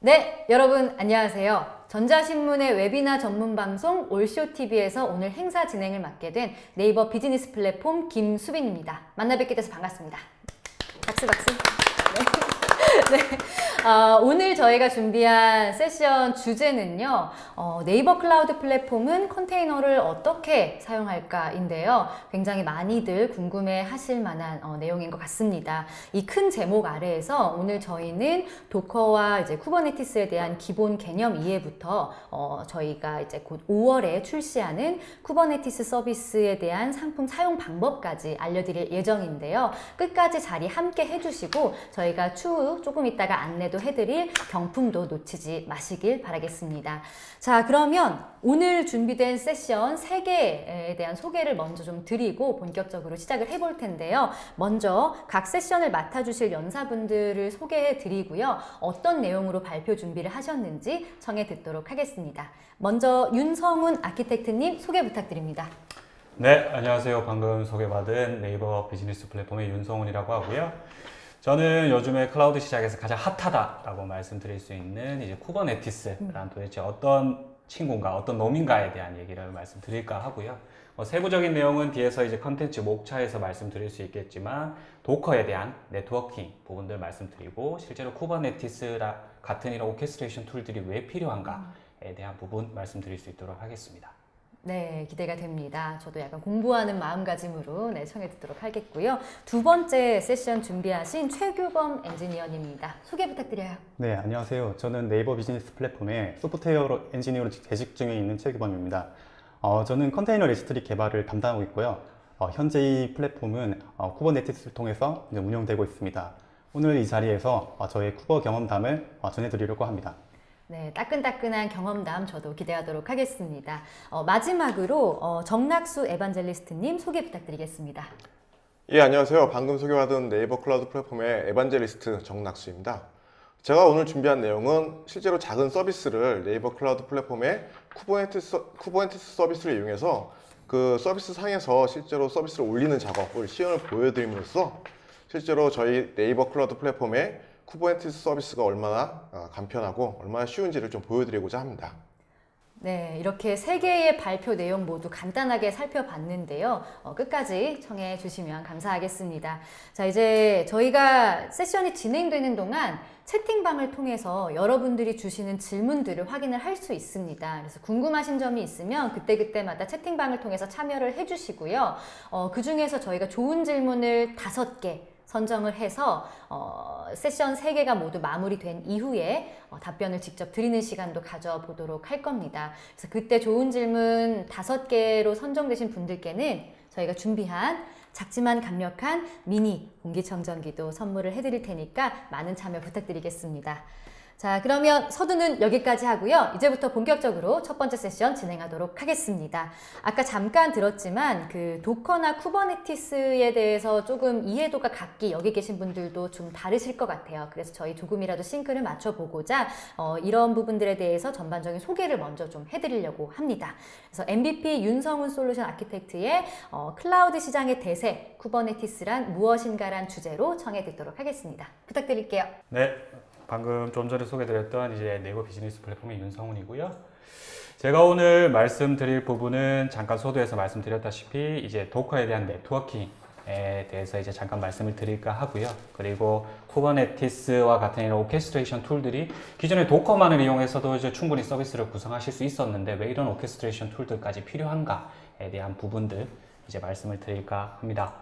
네, 여러분 안녕하세요. 전자신문의 웨비나 전문 방송 올쇼TV에서 오늘 행사 진행을 맡게 된 네이버 비즈니스 플랫폼 김수빈입니다. 만나 뵙게 돼서 반갑습니다. 박수 박수. 네. 오늘 저희가 준비한 세션 주제는요, 네이버 클라우드 플랫폼은 컨테이너를 어떻게 사용할까인데요. 굉장히 많이들 궁금해 하실 만한 내용인 것 같습니다. 이 큰 제목 아래에서 오늘 저희는 도커와 이제 쿠버네티스에 대한 기본 개념 이해부터 저희가 이제 곧 5월에 출시하는 쿠버네티스 서비스에 대한 상품 사용 방법까지 알려드릴 예정인데요. 끝까지 자리 함께 해주시고 저희가 추후 조금 있다가 안내도 해드릴 경품도 놓치지 마시길 바라겠습니다. 자, 그러면 오늘 준비된 세션 3개에 대한 소개를 먼저 좀 드리고 본격적으로 시작을 해볼 텐데요. 먼저 각 세션을 맡아주실 연사분들을 소개해 드리고요. 어떤 내용으로 발표 준비를 하셨는지 청해 듣도록 하겠습니다. 먼저 윤성훈 아키텍트님 소개 부탁드립니다. 네, 안녕하세요. 방금 소개받은 네이버 비즈니스 플랫폼의 윤성훈이라고 하고요. 저는 요즘에 클라우드 시장에서 가장 핫하다라고 말씀드릴 수 있는 이제 쿠버네티스란 도대체 어떤 친구인가, 어떤 놈인가에 대한 얘기를 말씀드릴까 하고요. 세부적인 내용은 뒤에서 이제 컨텐츠 목차에서 말씀드릴 수 있겠지만 도커에 대한 네트워킹 부분들 말씀드리고 실제로 쿠버네티스 같은 이런 오케스트레이션 툴들이 왜 필요한가에 대한 부분 말씀드릴 수 있도록 하겠습니다. 네, 기대가 됩니다. 저도 약간 공부하는 마음가짐으로 청해 듣도록 하겠고요. 두 번째 세션 준비하신 최규범 엔지니어님입니다. 소개 부탁드려요. 네, 안녕하세요. 저는 네이버 비즈니스 플랫폼의 소프트웨어 엔지니어로 재직 중에 있는 최규범입니다. 저는 컨테이너 레지스트리 개발을 담당하고 있고요. 현재 이 플랫폼은 쿠버네티스를 통해서 운영되고 있습니다. 오늘 이 자리에서 저의 쿠버 경험담을 전해드리려고 합니다. 네, 따끈따끈한 경험담 저도 기대하도록 하겠습니다. 마지막으로 정낙수 에반젤리스트님 소개 부탁드리겠습니다. 예, 안녕하세요. 방금 소개받은 네이버 클라우드 플랫폼의 에반젤리스트 정낙수입니다. 제가 오늘 준비한 내용은 실제로 작은 서비스를 네이버 클라우드 플랫폼의 쿠버네티스 서비스를 이용해서 그 서비스 상에서 실제로 서비스를 올리는 작업을 시연을 보여드림으로써 실제로 저희 네이버 클라우드 플랫폼의 쿠버네티스 서비스가 얼마나 간편하고 얼마나 쉬운지를 좀 보여드리고자 합니다. 네, 이렇게 3개의 발표 내용 모두 간단하게 살펴봤는데요. 끝까지 청해 주시면 감사하겠습니다. 자, 이제 저희가 세션이 진행되는 동안 채팅방을 통해서 여러분들이 주시는 질문들을 확인을 할 수 있습니다. 그래서 궁금하신 점이 있으면 그때그때마다 채팅방을 통해서 참여를 해주시고요. 그 중에서 저희가 좋은 질문을 5개 선정을 해서 세션 3개가 모두 마무리된 이후에 답변을 직접 드리는 시간도 가져보도록 할 겁니다. 그래서 그때 좋은 질문 5개로 선정되신 분들께는 저희가 준비한 작지만 강력한 미니 공기청정기도 선물을 해드릴 테니까 많은 참여 부탁드리겠습니다. 자, 그러면 서두는 여기까지 하고요. 이제부터 본격적으로 첫 번째 세션 진행하도록 하겠습니다. 아까 잠깐 들었지만 그 도커나 쿠버네티스에 대해서 조금 이해도가 각기 여기 계신 분들도 좀 다르실 것 같아요. 그래서 저희 조금이라도 싱크를 맞춰보고자 이런 부분들에 대해서 전반적인 소개를 먼저 좀 해드리려고 합니다. 그래서 MVP 윤성훈 솔루션 아키텍트의 클라우드 시장의 대세 쿠버네티스란 무엇인가란 주제로 청해 듣도록 하겠습니다. 부탁드릴게요. 네. 방금 좀 전에 소개드렸던 이제 네이버 비즈니스 플랫폼의 윤성훈이고요. 제가 오늘 말씀드릴 부분은 잠깐 소도에서 말씀드렸다시피 이제 도커에 대한 네트워킹에 대해서 이제 잠깐 말씀을 드릴까 하고요. 그리고 쿠버네티스와 같은 이런 오케스트레이션 툴들이 기존에 도커만을 이용해서도 이제 충분히 서비스를 구성하실 수 있었는데 왜 이런 오케스트레이션 툴들까지 필요한가에 대한 부분들 이제 말씀을 드릴까 합니다.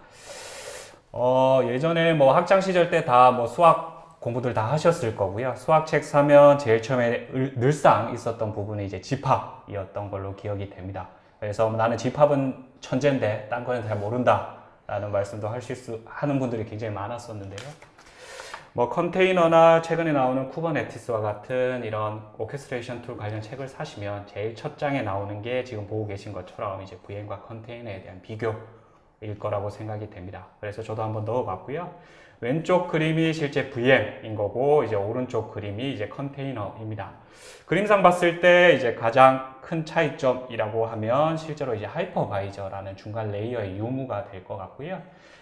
예전에 뭐 학창 시절 때 다 뭐 수학 공부들 다 하셨을 거고요. 수학책 사면 제일 처음에 늘상 있었던 부분이 이제 집합이었던 걸로 기억이 됩니다. 그래서 나는 집합은 천재인데 딴 거는 잘 모른다 라는 말씀도 하는 분들이 굉장히 많았었는데요. 뭐 컨테이너나 최근에 나오는 쿠버네티스와 같은 이런 오케스트레이션 툴 관련 책을 사시면 제일 첫 장에 나오는 게 지금 보고 계신 것처럼 이제 VM과 컨테이너에 대한 비교일 거라고 생각이 됩니다. 그래서 저도 한번 넣어봤고요. 왼쪽 그림이 실제 VM인 거고 이제 오른쪽 그림이 이제 컨테이너입니다. 그림상 봤을 때 이제 가장 큰 차이점이라고 하면 실제로 이제 하이퍼바이저라는 중간 레이어의 유무가 될 것 같고요.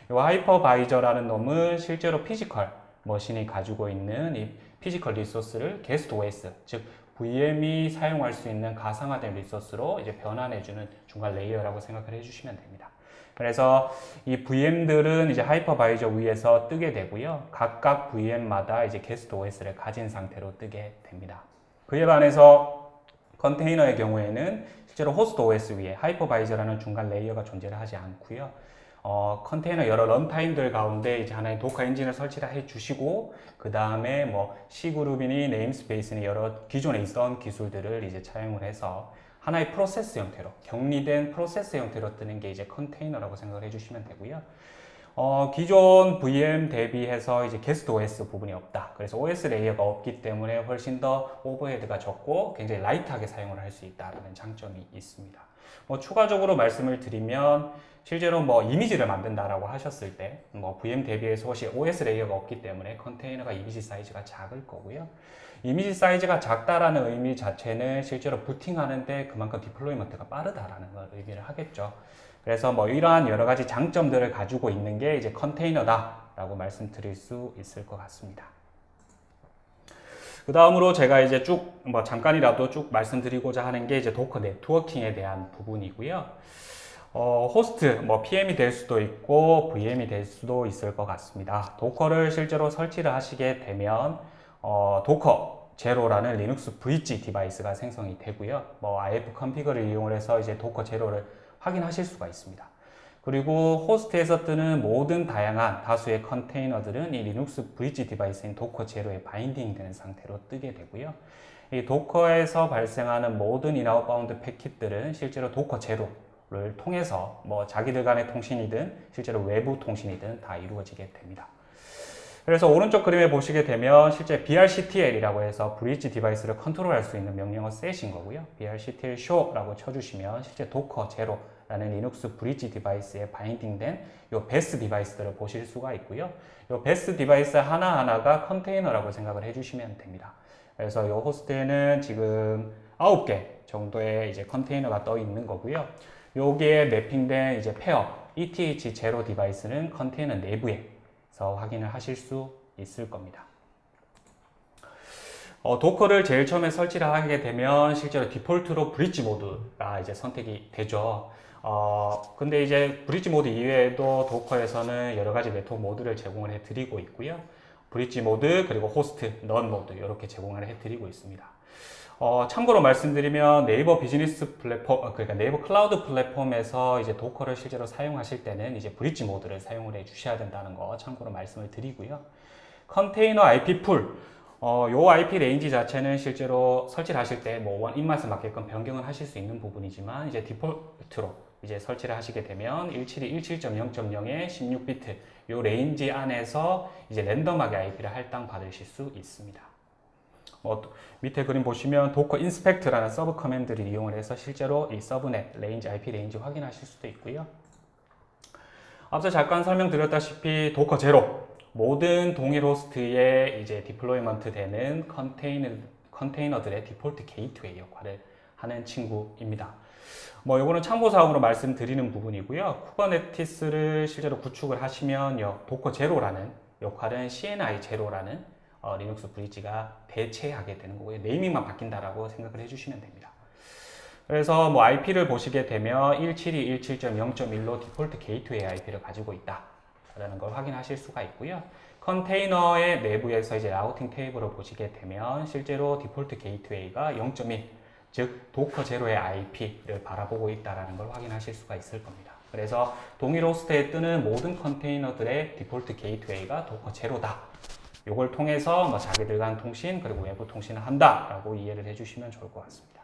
이 하이퍼바이저라는 놈은 실제로 피지컬 머신이 가지고 있는 이 피지컬 리소스를 게스트 OS, 즉 VM이 사용할 수 있는 가상화된 리소스로 이제 변환해주는 중간 레이어라고 생각을 해주시면 됩니다. 그래서 이 VM들은 이제 하이퍼바이저 위에서 뜨게 되고요. 각각 VM마다 이제 게스트 OS를 가진 상태로 뜨게 됩니다. 그에 반해서 컨테이너의 경우에는 실제로 호스트 OS 위에 하이퍼바이저라는 중간 레이어가 존재를 하지 않고요. 컨테이너 여러 런타임들 가운데 이제 하나의 도커 엔진을 설치를 해 주시고, 그 다음에 뭐 C그룹이니 네임스페이스니 여러 기존에 있던 기술들을 이제 차용을 해서 하나의 프로세스 형태로, 격리된 프로세스 형태로 뜨는 게 이제 컨테이너라고 생각을 해주시면 되고요. 기존 VM 대비해서 이제 게스트 OS 부분이 없다. 그래서 OS 레이어가 없기 때문에 훨씬 더 오버헤드가 적고 굉장히 라이트하게 사용을 할 수 있다는 장점이 있습니다. 추가적으로 말씀을 드리면 실제로 뭐 이미지를 만든다라고 하셨을 때 뭐 VM 대비해서 혹시 OS 레이어가 없기 때문에 컨테이너가 이미지 사이즈가 작을 거고요. 이미지 사이즈가 작다라는 의미 자체는 실제로 부팅하는데 그만큼 디플로이먼트가 빠르다라는 걸 의미를 하겠죠. 그래서 뭐 이러한 여러 가지 장점들을 가지고 있는 게 이제 컨테이너다라고 말씀드릴 수 있을 것 같습니다. 그 다음으로 제가 이제 쭉 뭐 잠깐이라도 쭉 말씀드리고자 하는 게 이제 도커 네트워킹에 대한 부분이고요. 호스트, 뭐 PM이 될 수도 있고 VM이 될 수도 있을 것 같습니다. 도커를 실제로 설치를 하시게 되면 도커 제로라는 리눅스 브릿지 디바이스가 생성이 되고요. 뭐 IF 컨피그를 이용을 해서 이제 도커 제로를 확인하실 수가 있습니다. 그리고 호스트에서 뜨는 모든 다양한 다수의 컨테이너들은 이 리눅스 브릿지 디바이스인 도커 제로에 바인딩 되는 상태로 뜨게 되고요. 이 도커에서 발생하는 모든 인아웃 바운드 패킷들은 실제로 도커 제로를 통해서 뭐 자기들 간의 통신이든 실제로 외부 통신이든 다 이루어지게 됩니다. 그래서 오른쪽 그림에 보시게 되면 실제 brctl이라고 해서 브릿지 디바이스를 컨트롤할 수 있는 명령어 셋인 거고요. brctl show라고 쳐주시면 실제 도커 제로라는 리눅스 브릿지 디바이스에 바인딩된 요 베스 디바이스들을 보실 수가 있고요. 요 베스 디바이스 하나하나가 컨테이너라고 생각을 해주시면 됩니다. 그래서 요 호스트에는 지금 9개 정도의 이제 컨테이너가 떠 있는 거고요. 여기에 매핑된 이제 페어 ETH0 디바이스는 컨테이너 내부에서 확인을 하실 수 있을 겁니다. 도커를 제일 처음에 설치를 하게 되면 실제로 디폴트로 브릿지 모드가 이제 선택이 되죠. 근데 이제 브릿지 모드 이외에도 도커에서는 여러 가지 네트워크 모드를 제공을 해 드리고 있고요. 브릿지 모드 그리고 호스트, 넌 모드 이렇게 제공을 해 드리고 있습니다. 참고로 말씀드리면 네이버 비즈니스 플랫폼, 그러니까 네이버 클라우드 플랫폼에서 이제 도커를 실제로 사용하실 때는 이제 브릿지 모드를 사용을 해 주셔야 된다는 거 참고로 말씀을 드리고요. 컨테이너 IP 풀, 요 IP 레인지 자체는 실제로 설치를 하실 때 뭐 입맛에 맞게끔 변경을 하실 수 있는 부분이지만 이제 디폴트로 이제 설치를 하시게 되면 172.17.0.0의 16비트 요 레인지 안에서 이제 랜덤하게 IP를 할당 받으실 수 있습니다. 밑에 그림 보시면 도커 인스펙트라는 서브 커맨드를 이용을 해서 실제로 이 서브넷 레인지 IP 레인지 확인하실 수도 있고요. 앞서 잠깐 설명드렸다시피 도커 제로 모든 동일 호스트에 이제 디플로이먼트 되는 컨테이너들의 디폴트 게이트웨이 역할을 하는 친구입니다. 요거는 참고 사항으로 말씀드리는 부분이고요. 쿠버네티스를 실제로 구축을 하시면요, 도커 제로라는 역할은 CNI 제로라는 리눅스 브릿지가 대체하게 되는 거고요. 네이밍만 바뀐다라고 생각을 해주시면 됩니다. 그래서 IP를 보시게 되면 172.17.0.1로 디폴트 게이트웨이 IP를 가지고 있다라는 걸 확인하실 수가 있고요. 컨테이너의 내부에서 이제 라우팅 테이블을 보시게 되면 실제로 디폴트 게이트웨이가 0.1, 즉 도커 제로의 IP를 바라보고 있다라는 걸 확인하실 수가 있을 겁니다. 그래서 동일 호스트에 뜨는 모든 컨테이너들의 디폴트 게이트웨이가 도커 제로다. 이걸 통해서 자기들 간 통신 그리고 외부 통신을 한다라고 이해를 해주시면 좋을 것 같습니다.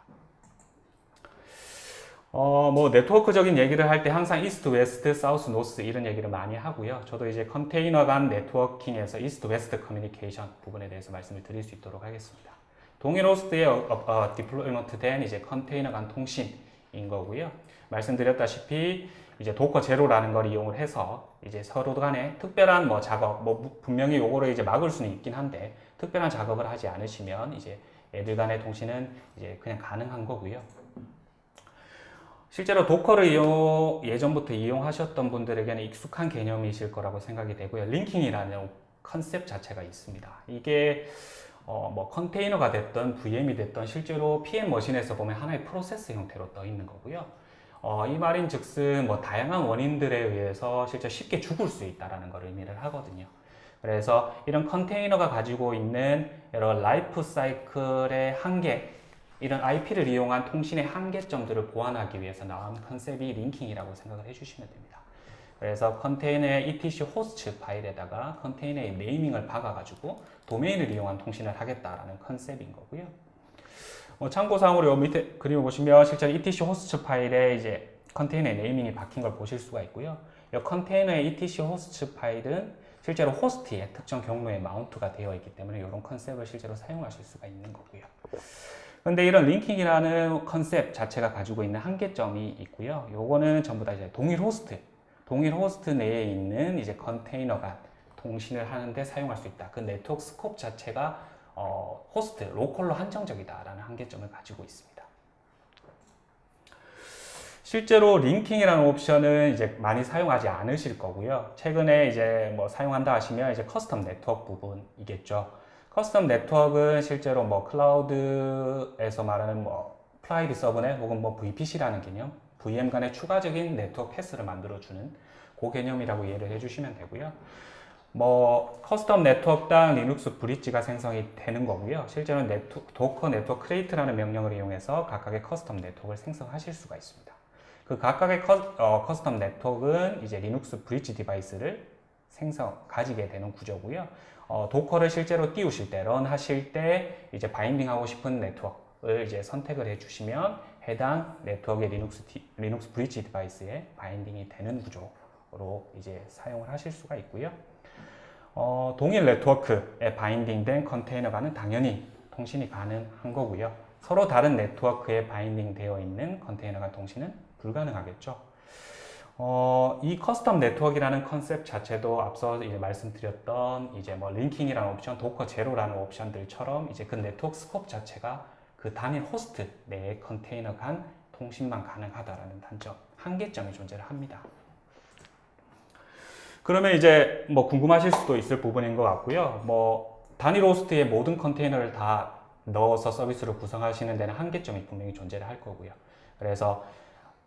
네트워크적인 얘기를 할 때 항상 이스트, 웨스트, 사우스, 노스 이런 얘기를 많이 하고요. 저도 이제 컨테이너 간 네트워킹에서 이스트, 웨스트 커뮤니케이션 부분에 대해서 말씀을 드릴 수 있도록 하겠습니다. 동일 호스트에 디플로이먼트 된 이제 컨테이너 간 통신인 거고요. 말씀드렸다시피 이제 도커 제로라는 걸 이용을 해서 이제 서로 간에 특별한 작업, 분명히 요거를 이제 막을 수는 있긴 한데 특별한 작업을 하지 않으시면 이제 애들 간의 통신은 이제 그냥 가능한 거고요. 실제로 도커를 예전부터 이용하셨던 분들에게는 익숙한 개념이실 거라고 생각이 되고요. 링킹이라는 컨셉 자체가 있습니다. 이게 뭐 컨테이너가 됐던 VM이 됐던 실제로 PM 머신에서 보면 하나의 프로세스 형태로 떠 있는 거고요. 이 말인즉슨 뭐 다양한 원인들에 의해서 실제 쉽게 죽을 수 있다라는 걸 의미를 하거든요. 그래서 이런 컨테이너가 가지고 있는 여러 라이프 사이클의 한계, 이런 IP를 이용한 통신의 한계점들을 보완하기 위해서 나온 컨셉이 링킹이라고 생각을 해주시면 됩니다. 그래서 컨테이너의 ETC 호스트 파일에다가 컨테이너의 네이밍을 박아가지고 도메인을 이용한 통신을 하겠다라는 컨셉인 거고요. 참고사항으로 요 밑에 그림을 보시면 실제로 ETC 호스트 파일에 이제 컨테이너의 네이밍이 박힌 걸 보실 수가 있고요. 이 컨테이너의 ETC 호스트 파일은 실제로 호스트에 특정 경로에 마운트가 되어 있기 때문에 이런 컨셉을 실제로 사용하실 수가 있는 거고요. 근데 이런 링킹이라는 컨셉 자체가 가지고 있는 한계점이 있고요. 요거는 전부 다 이제 동일 호스트 내에 있는 이제 컨테이너가 통신을 하는데 사용할 수 있다. 그 네트워크 스코프 자체가 호스트, 로컬로 한정적이다라는 한계점을 가지고 있습니다. 실제로 링킹이라는 옵션은 이제 많이 사용하지 않으실 거고요. 최근에 이제 뭐 사용한다 하시면 이제 커스텀 네트워크 부분이겠죠. 커스텀 네트워크는 실제로 뭐 클라우드에서 말하는 뭐 프라이빗 서브넷 혹은 뭐 VPC라는 개념, VM 간의 추가적인 네트워크 패스를 만들어주는 그 개념이라고 이해를 해주시면 되고요. 뭐 커스텀 네트워크당 리눅스 브릿지가 생성이 되는 거고요. 실제로는 도커 네트워크 크리에이트라는 명령을 이용해서 각각의 커스텀 네트워크를 생성하실 수가 있습니다. 그 각각의 커스텀 네트워크는 이제 리눅스 브릿지 디바이스를 가지게 되는 구조고요. 도커를 실제로 띄우실 때, 런 하실 때 이제 바인딩하고 싶은 네트워크를 이제 선택을 해주시면 해당 네트워크의 리눅스 브릿지 디바이스에 바인딩이 되는 구조로 이제 사용을 하실 수가 있고요. 동일 네트워크에 바인딩된 컨테이너가는 당연히 통신이 가능한 거고요. 서로 다른 네트워크에 바인딩 되어 있는 컨테이너가 통신은 불가능하겠죠. 이 커스텀 네트워크라는 컨셉 자체도 앞서 이제 말씀드렸던 이제 뭐 링킹이라는 옵션, 도커 제로라는 옵션들처럼 이제 그 네트워크 스코프 자체가 그 단일 호스트 내의 컨테이너 간 통신만 가능하다라는 단점, 한계점이 존재를 합니다. 그러면 이제 뭐 궁금하실 수도 있을 부분인 것 같고요. 뭐 단일 호스트에 모든 컨테이너를 다 넣어서 서비스를 구성하시는 데는 한계점이 분명히 존재를 할 거고요. 그래서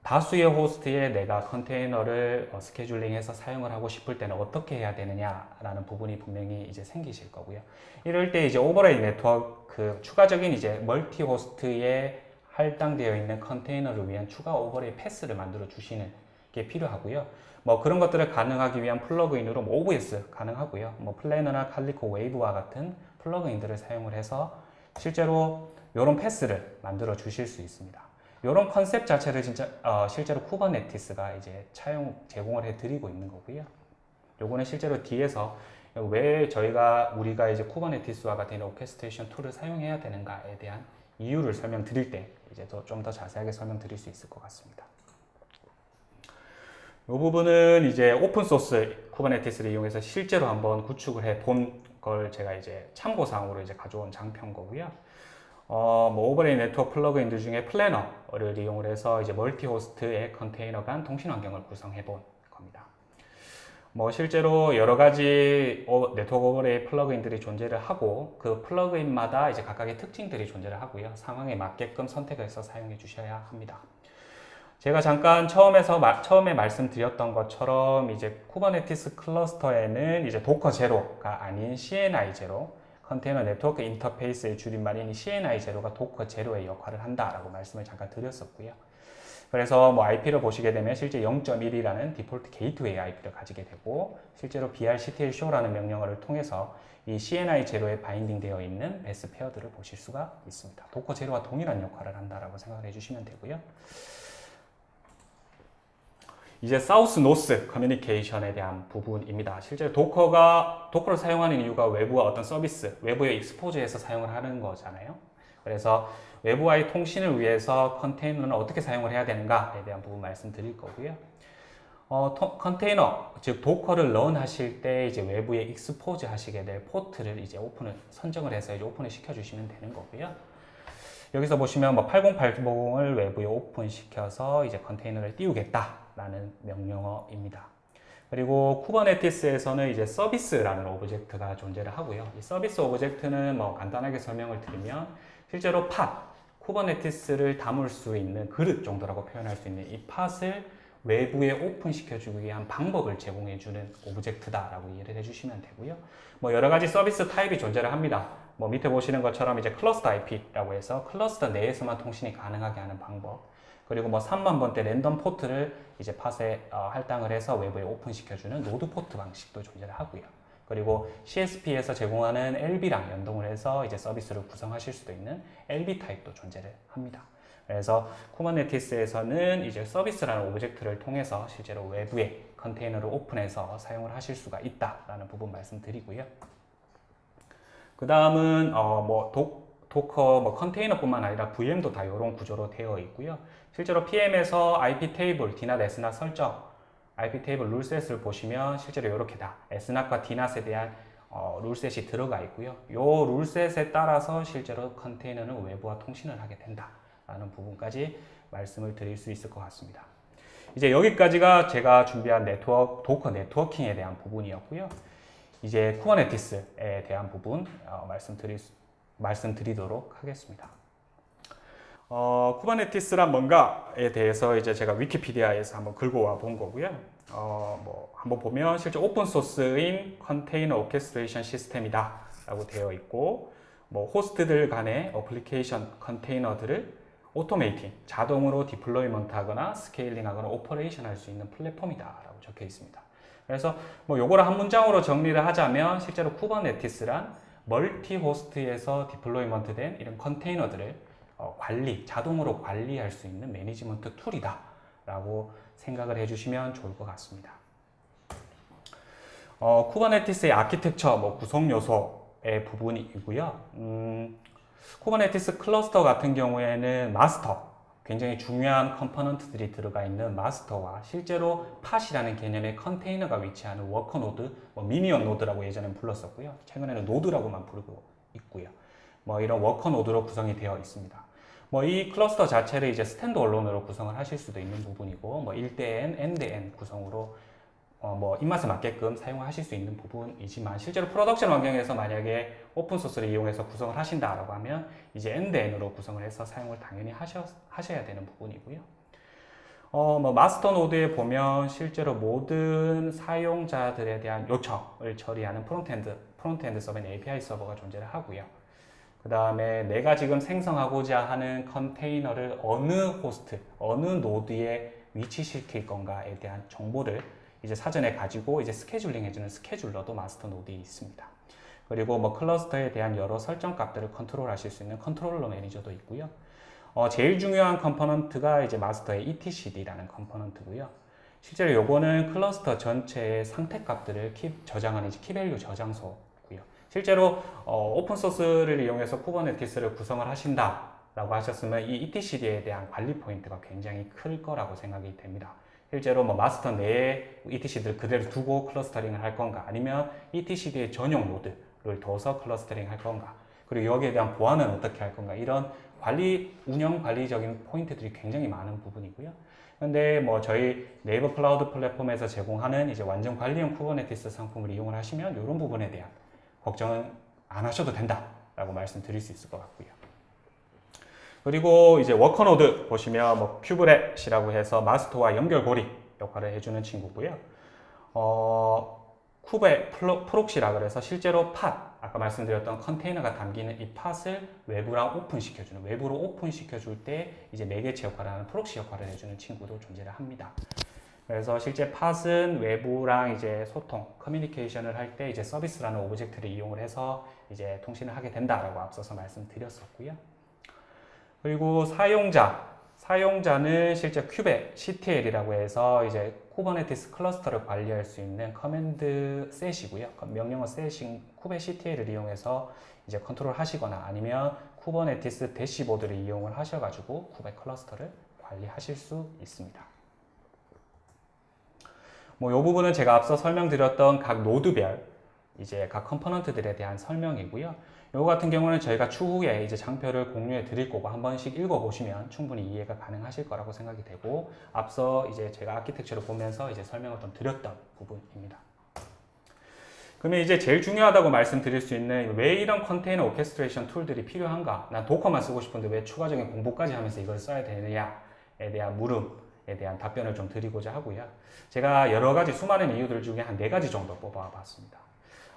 다수의 호스트에 내가 컨테이너를 스케줄링해서 사용을 하고 싶을 때는 어떻게 해야 되느냐라는 부분이 분명히 이제 생기실 거고요. 이럴 때 이제 오버레이 네트워크, 추가적인 이제 멀티 호스트에 할당되어 있는 컨테이너를 위한 추가 오버레이 패스를 만들어 주시는 게 필요하고요. 뭐 그런 것들을 가능하기 위한 플러그인으로 뭐 OVS 가능하고요. 뭐 플래너나 칼리코 웨이브와 같은 플러그인들을 사용을 해서 실제로 이런 패스를 만들어 주실 수 있습니다. 이런 컨셉 자체를 진짜 실제로 쿠버네티스가 이제 제공을 해드리고 있는 거고요. 요거는 실제로 뒤에서 왜 우리가 이제 쿠버네티스와 같은 오케스트레이션 툴을 사용해야 되는가에 대한 이유를 설명드릴 때 이제 좀 더 자세하게 설명드릴 수 있을 것 같습니다. 이 부분은 이제 오픈소스 쿠버네티스를 이용해서 실제로 한번 구축을 해 본 걸 제가 이제 참고사항으로 이제 가져온 장표인 거고요. 뭐 오버레이 네트워크 플러그인들 중에 플래너를 이용을 해서 이제 멀티 호스트의 컨테이너 간 통신 환경을 구성해 본 겁니다. 뭐 실제로 여러 가지 네트워크 오버레이 플러그인들이 존재를 하고 그 플러그인마다 이제 각각의 특징들이 존재를 하고요. 상황에 맞게끔 선택해서 사용해 주셔야 합니다. 제가 잠깐 처음에 말씀드렸던 것처럼 이제 쿠버네티스 클러스터에는 이제 도커 제로가 아닌 CNI 제로, 컨테이너 네트워크 인터페이스의 줄임말인 CNI 제로가 도커 제로의 역할을 한다라고 말씀을 잠깐 드렸었고요. 그래서 뭐 IP를 보시게 되면 실제 0.1이라는 디폴트 게이트웨이 IP를 가지게 되고 실제로 BRCTL show라는 명령어를 통해서 이 CNI 제로에 바인딩 되어 있는 베스 페어들을 보실 수가 있습니다. 도커 제로와 동일한 역할을 한다라고 생각을 해주시면 되고요. 이제 사우스 노스 커뮤니케이션에 대한 부분입니다. 실제 도커를 사용하는 이유가 외부와 어떤 서비스, 외부의 익스포즈에서 사용을 하는 거잖아요. 그래서 외부와의 통신을 위해서 컨테이너는 어떻게 사용을 해야 되는가에 대한 부분 말씀드릴 거고요. 컨테이너, 즉 도커를 런 하실 때 이제 외부에 익스포즈 하시게 될 포트를 이제 선정을 해서 이제 오픈을 시켜주시면 되는 거고요. 여기서 보시면 뭐 8080을 외부에 오픈시켜서 이제 컨테이너를 띄우겠다라는 명령어입니다. 그리고 쿠버네티스에서는 이제 서비스라는 오브젝트가 존재를 하고요. 이 서비스 오브젝트는 뭐 간단하게 설명을 드리면 실제로 쿠버네티스를 담을 수 있는 그릇 정도라고 표현할 수 있는 이 팟을 외부에 오픈시켜주기 위한 방법을 제공해주는 오브젝트다라고 이해를 해주시면 되고요. 뭐 여러 가지 서비스 타입이 존재를 합니다. 뭐 밑에 보시는 것처럼 이제 클러스터 IP라고 해서 클러스터 내에서만 통신이 가능하게 하는 방법. 그리고 뭐 3만 번대 랜덤 포트를 이제 팟에 할당을 해서 외부에 오픈시켜주는 노드 포트 방식도 존재를 하고요. 그리고 CSP에서 제공하는 LB랑 연동을 해서 이제 서비스를 구성하실 수도 있는 LB 타입도 존재를 합니다. 그래서 쿠버네티스에서는 이제 서비스라는 오브젝트를 통해서 실제로 외부에 컨테이너를 오픈해서 사용을 하실 수가 있다라는 부분 말씀드리고요. 그 다음은 도커 컨테이너뿐만 아니라 VM도 다 이런 구조로 되어 있고요. 실제로 PM에서 IP 테이블, DNAT, SNAT 설정, IP 테이블 룰셋을 보시면 실제로 이렇게 다 SNAT과 DNAT에 대한 룰셋이 들어가 있고요. 이 룰셋에 따라서 실제로 컨테이너는 외부와 통신을 하게 된다라는 부분까지 말씀을 드릴 수 있을 것 같습니다. 이제 여기까지가 제가 준비한 도커 네트워킹에 대한 부분이었고요. 이제 쿠버네티스에 대한 부분 말씀드리도록 하겠습니다. 쿠버네티스란 뭔가에 대해서 이제 제가 위키피디아에서 한번 긁어 와 본 거고요. 한번 보면 실제 오픈 소스인 컨테이너 오케스트레이션 시스템이다 라고 되어 있고, 호스트들 간의 어플리케이션 컨테이너들을 오토메이팅, 자동으로 디플로이먼트 하거나 스케일링 하거나 오퍼레이션 할 수 있는 플랫폼이다 라고 적혀 있습니다. 그래서 요거를 한 문장으로 정리를 하자면 실제로 쿠버네티스란 멀티 호스트에서 디플로이먼트 된 이런 컨테이너들을 자동으로 관리할 수 있는 매니지먼트 툴이다 라고 생각을 해주시면 좋을 것 같습니다. 쿠버네티스의 아키텍처, 구성 요소의 부분이고요. 쿠버네티스 클러스터 같은 경우에는 마스터, 굉장히 중요한 컴포넌트들이 들어가 있는 마스터와 실제로 팟이라는 개념의 컨테이너가 위치하는 워커 노드, 미니언 노드라고 예전엔 불렀었고요. 최근에는 노드라고만 부르고 있고요. 이런 워커 노드로 구성이 되어 있습니다. 이 클러스터 자체를 이제 스탠드 얼론으로 구성을 하실 수도 있는 부분이고, 1대-N, N-대-N 구성으로 입맛에 맞게끔 사용하실 수 있는 부분이지만, 실제로 프로덕션 환경에서 만약에 오픈소스를 이용해서 구성을 하신다라고 하면 이제 N-대-N으로 구성을 해서 사용을 당연히 하셔야 되는 부분이고요. 마스터 노드에 보면 실제로 모든 사용자들에 대한 요청을 처리하는 프론트엔드 서버인 API 서버가 존재를 하고요. 그 다음에 내가 지금 생성하고자 하는 컨테이너를 어느 호스트, 어느 노드에 위치시킬 건가에 대한 정보를 이제 사전에 가지고 이제 스케줄링 해주는 스케줄러도 마스터 노드에 있습니다. 그리고 클러스터에 대한 여러 설정 값들을 컨트롤 하실 수 있는 컨트롤러 매니저도 있고요. 제일 중요한 컴포넌트가 이제 마스터의 etcd라는 컴포넌트고요. 실제로 요거는 클러스터 전체의 상태 값들을 저장하는 키밸류 저장소고요. 실제로 오픈 소스를 이용해서 쿠버네티스를 구성을 하신다라고 하셨으면 이 etcd에 대한 관리 포인트가 굉장히 클 거라고 생각이 됩니다. 실제로 마스터 내에 etcd를 그대로 두고 클러스터링을 할 건가, 아니면 etcd의 전용 노드를 둬서 클러스터링 할 건가, 그리고 여기에 대한 보안은 어떻게 할 건가, 이런 운영 관리적인 포인트들이 굉장히 많은 부분이고요. 근데 저희 네이버 클라우드 플랫폼에서 제공하는 이제 완전 관리형 쿠버네티스 상품을 이용을 하시면 이런 부분에 대한 걱정은 안 하셔도 된다라고 말씀드릴 수 있을 것 같고요. 그리고 이제 워커노드 보시면 큐브렛이라고 해서 마스터와 연결고리 역할을 해주는 친구고요. 쿠베 프록시라 그래서 실제로 아까 말씀드렸던 컨테이너가 담기는 이 팟을 외부로 오픈시켜줄 때 이제 매개체 역할을 하는 프록시 역할을 해주는 친구도 존재를 합니다. 그래서 실제 팟은 외부랑 이제 소통, 커뮤니케이션을 할 때 이제 서비스라는 오브젝트를 이용을 해서 이제 통신을 하게 된다라고 앞서서 말씀드렸었고요. 그리고 사용자는 실제 큐베 CTL이라고 해서 이제 쿠버네티스 클러스터를 관리할 수 있는 커맨드 셋이고요. 명령어 셋인 쿠베 CTL을 이용해서 이제 컨트롤 하시거나 아니면 쿠버네티스 대시보드를 이용을 하셔가지고 쿠베 클러스터를 관리하실 수 있습니다. 이 부분은 제가 앞서 설명드렸던 각 노드별 이제 각 컴포넌트들에 대한 설명이고요. 요거 같은 경우는 저희가 추후에 이제 장표를 공유해 드릴 거고 한 번씩 읽어보시면 충분히 이해가 가능하실 거라고 생각이 되고, 앞서 이제 제가 아키텍처를 보면서 이제 설명을 좀 드렸던 부분입니다. 그러면 이제 제일 중요하다고 말씀드릴 수 있는 왜 이런 컨테이너 오케스트레이션 툴들이 필요한가? 난 도커만 쓰고 싶은데 왜 추가적인 공부까지 하면서 이걸 써야 되느냐에 대한 물음에 대한 답변을 좀 드리고자 하고요. 제가 여러 가지 수많은 이유들 중에 한 4가지 정도 뽑아봤습니다.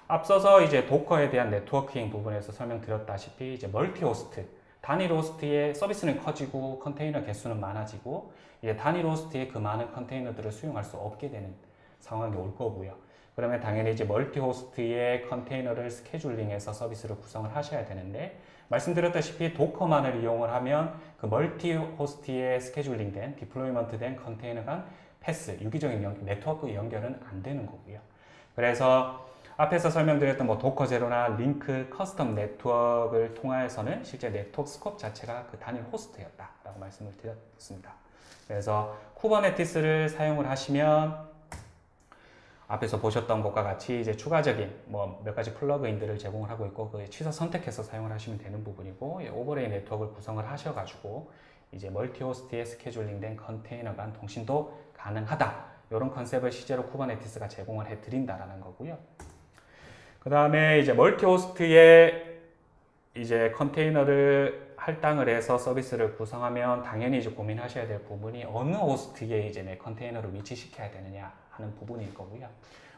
앞서서 이제 도커에 대한 네트워킹 부분에서 설명드렸다시피 이제 멀티 호스트, 단일 호스트의 서비스는 커지고 컨테이너 개수는 많아지고 이제 단일 호스트의 그 많은 컨테이너들을 수용할 수 없게 되는 상황이 올 거고요. 그러면 당연히 이제 멀티 호스트의 컨테이너를 스케줄링해서 서비스를 구성을 하셔야 되는데, 말씀드렸다시피 도커만을 이용을 하면 그 멀티 호스트에 스케줄링된 디플로이먼트된 컨테이너 간 패스, 유기적인 네트워크 연결은 안 되는 거고요. 그래서 앞에서 설명드렸던 뭐 도커 제로나 링크 커스텀 네트워크를 통해서는 실제 네트워크 스콥 자체가 그 단일 호스트였다라고 말씀을 드렸습니다. 그래서 쿠버네티스를 사용을 하시면 앞에서 보셨던 것과 같이 이제 추가적인 뭐 몇 가지 플러그인들을 제공을 하고 있고, 그 취사 선택해서 사용을 하시면 되는 부분이고, 오버레이 네트워크를 구성을 하셔가지고 이제 멀티 호스트에 스케줄링된 컨테이너 간 통신도 가능하다. 이런 컨셉을 실제로 쿠버네티스가 제공을 해드린다라는 거고요. 그 다음에 이제 멀티 호스트에 이제 컨테이너를 할당을 해서 서비스를 구성하면 당연히 이제 고민하셔야 될 부분이 어느 호스트에 이제 내 컨테이너를 위치시켜야 되느냐 하는 부분일 거고요.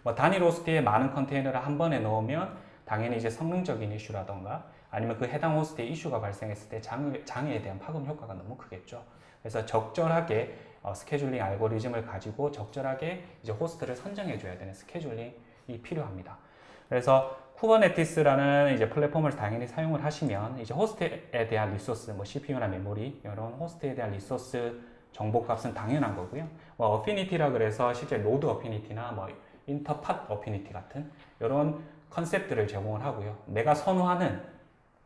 뭐 단일 호스트에 많은 컨테이너를 한 번에 넣으면 당연히 이제 성능적인 이슈라던가 아니면 그 해당 호스트에 이슈가 발생했을 때 장애에 대한 파급 효과가 너무 크겠죠. 그래서 적절하게 스케줄링 알고리즘을 가지고 적절하게 이제 호스트를 선정해 줘야 되는 스케줄링이 필요합니다. 그래서 쿠버네티스라는 이제 플랫폼을 당연히 사용을 하시면 이제 호스트에 대한 리소스, 뭐 CPU나 메모리 이런 호스트에 대한 리소스 정보값은 당연한 거고요. 뭐 어피니티라 그래서 실제 노드 어피니티나 뭐 인터팟 어피니티 같은 이런 컨셉들을 제공을 하고요. 내가 선호하는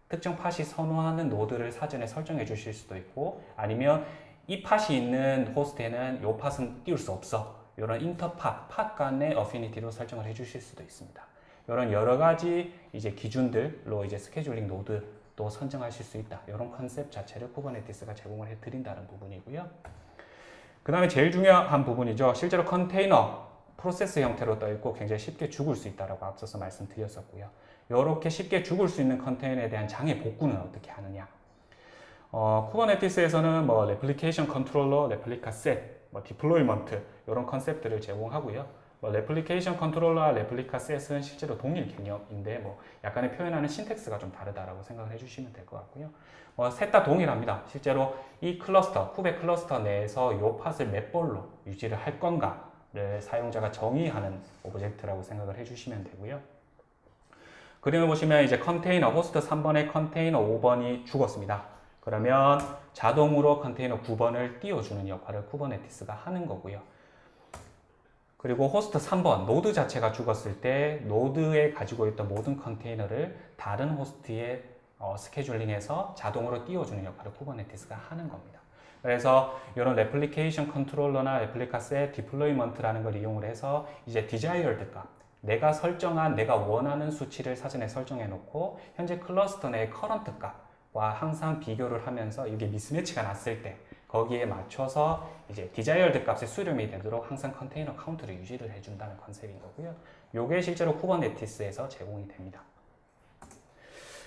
특정 팟이 선호하는 노드를 사전에 설정해 주실 수도 있고, 아니면 이 팟이 있는 호스트에는 이 팟은 띄울 수 없어. 이런 인터팟, 팟 간의 어피니티로 설정을 해 주실 수도 있습니다. 이런 여러 가지 이제 기준들로 이제 스케줄링 노드도 선정하실 수 있다. 이런 컨셉 자체를 쿠버네티스가 제공을 해 드린다는 부분이고요. 그 다음에 제일 중요한 부분이죠. 실제로 컨테이너 프로세스 형태로 떠 있고 굉장히 쉽게 죽을 수 있다라고 앞서서 말씀드렸었고요. 이렇게 쉽게 죽을 수 있는 컨테이너에 대한 장애 복구는 어떻게 하느냐? 쿠버네티스에서는 뭐 레플리케이션 컨트롤러, 레플리카 셋, 뭐 디플로이먼트 이런 컨셉들을 제공하고요. 뭐 레플리케이션 컨트롤러와 레플리카 셋은 실제로 동일 개념인데 뭐 약간의 표현하는 신텍스가 좀 다르다라고 생각을 해주시면 될 것 같고요. 셋 다 동일합니다. 실제로 이 클러스터, 쿠베 클러스터 내에서 이 팟을 몇 벌로 유지를 할 건가를 사용자가 정의하는 오브젝트라고 생각을 해주시면 되고요. 그림을 보시면 이제 컨테이너 호스트 3번에 컨테이너 5번이 죽었습니다. 그러면 자동으로 컨테이너 9번을 띄워주는 역할을 쿠버네티스가 하는 거고요. 그리고 호스트 3번 노드 자체가 죽었을 때 노드에 가지고 있던 모든 컨테이너를 다른 호스트에 스케줄링해서 자동으로 띄워주는 역할을 쿠버네티스가 하는 겁니다. 그래서 이런 레플리케이션 컨트롤러나 레플리카스의 디플로이먼트라는 걸 이용을 해서 이제 desired 값, 내가 설정한 내가 원하는 수치를 사전에 설정해 놓고 현재 클러스터 내의 커런트 값과 항상 비교를 하면서 이게 미스매치가 났을 때 거기에 맞춰서 이제 desired 값의 수렴이 되도록 항상 컨테이너 카운트를 유지를 해준다는 컨셉인 거고요. 요게 실제로 쿠버네티스에서 제공이 됩니다.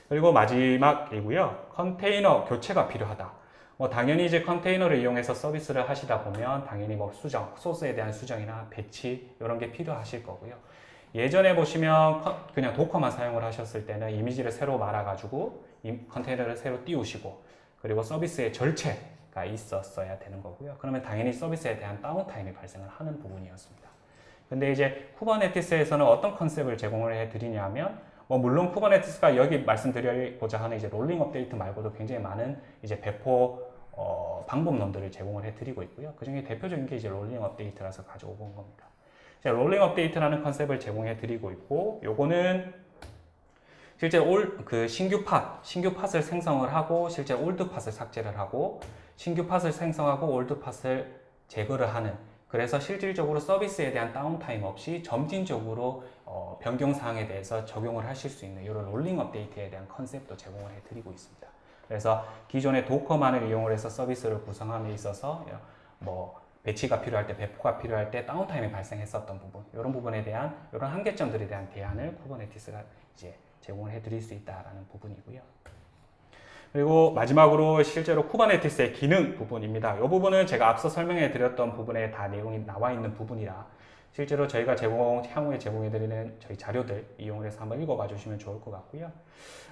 그리고 마지막이고요. 컨테이너 교체가 필요하다. 뭐 당연히 이제 컨테이너를 이용해서 서비스를 하시다 보면 당연히 뭐 수정, 소스에 대한 수정이나 배치 이런 게 필요하실 거고요. 예전에 보시면 그냥 도커만 사용을 하셨을 때는 이미지를 새로 말아가지고 컨테이너를 새로 띄우시고 그리고 서비스의 절체가 있었어야 되는 거고요. 그러면 당연히 서비스에 대한 다운타임이 발생을 하는 부분이었습니다. 근데 이제 쿠버네티스에서는 어떤 컨셉을 제공을 해드리냐면 물론 쿠버네티스가 여기 말씀드리고자 하는 이제 롤링 업데이트 말고도 굉장히 많은 이제 배포 방법론들을 제공을 해드리고 있고요. 그 중에 대표적인 게 이제 롤링 업데이트라서 가져오고 온 겁니다. 롤링 업데이트라는 컨셉을 제공해 드리고 있고, 요거는 실제 신규 팟을 생성을 하고 실제 올드 팟을 삭제를 하고 신규 팟을 생성하고 올드 팟을 제거를 하는 그래서 실질적으로 서비스에 대한 다운타임 없이 점진적으로 변경 사항에 대해서 적용을 하실 수 있는 이런 롤링 업데이트에 대한 컨셉도 제공을 해드리고 있습니다. 그래서 기존의 도커만을 이용을 해서 서비스를 구성함에 있어서 뭐 배치가 필요할 때, 배포가 필요할 때 다운타임이 발생했었던 부분, 이런 부분에 대한 이런 한계점들에 대한 대안을 쿠버네티스가 이제 제공을 해드릴 수 있다라는 부분이고요. 그리고 마지막으로 실제로 쿠버네티스의 기능 부분입니다. 이 부분은 제가 앞서 설명해 드렸던 부분에 다 내용이 나와 있는 부분이라 실제로 저희가 향후에 제공해 드리는 저희 자료들 이용을 해서 한번 읽어봐 주시면 좋을 것 같고요.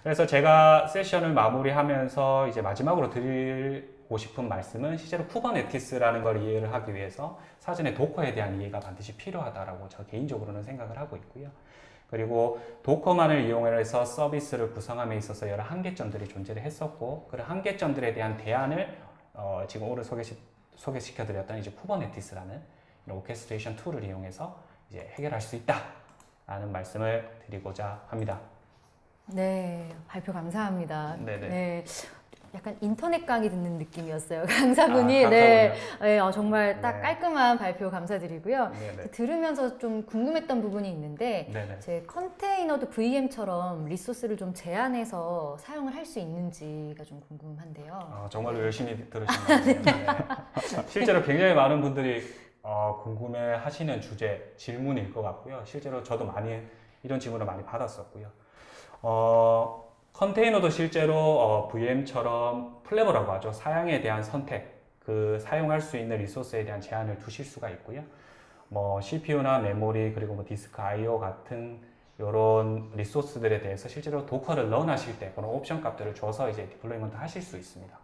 그래서 제가 세션을 마무리하면서 이제 마지막으로 드리고 싶은 말씀은 실제로 쿠버네티스라는 걸 이해를 하기 위해서 사전에 도커에 대한 이해가 반드시 필요하다라고 저 개인적으로는 생각을 하고 있고요. 그리고 도커만을 이용해서 서비스를 구성함에 있어서 여러 한계점들이 존재를 했었고 그런 한계점들에 대한 대안을 지금 오늘 소개시켜드렸던 이제 쿠버네티스라는 이런 오케스트레이션 툴을 이용해서 이제 해결할 수 있다라는 말씀을 드리고자 합니다. 네, 발표 감사합니다. 네네. 네, 약간 인터넷 강의 듣는 느낌이었어요. 강사분이. 강사분이요? 네, 정말 딱 네. 깔끔한 발표 감사드리고요. 네네. 들으면서 좀 궁금했던 부분이 있는데 네네. 제 컨테이너도 VM처럼 리소스를 좀 제한해서 사용을 할 수 있는지가 좀 궁금한데요. 정말로 열심히 들으신 것 같아요. 네. 실제로 굉장히 많은 분들이 궁금해 하시는 주제, 질문일 것 같고요. 실제로 저도 많이 이런 질문을 많이 받았었고요. 컨테이너도 실제로 VM처럼 플레버라고 하죠. 사양에 대한 선택, 그 사용할 수 있는 리소스에 대한 제한을 두실 수가 있고요. 뭐 CPU나 메모리 그리고 뭐 디스크 I/O 같은 이런 리소스들에 대해서 실제로 도커를 런하실 때 그런 옵션 값들을 줘서 이제 디플로이먼트 하실 수 있습니다.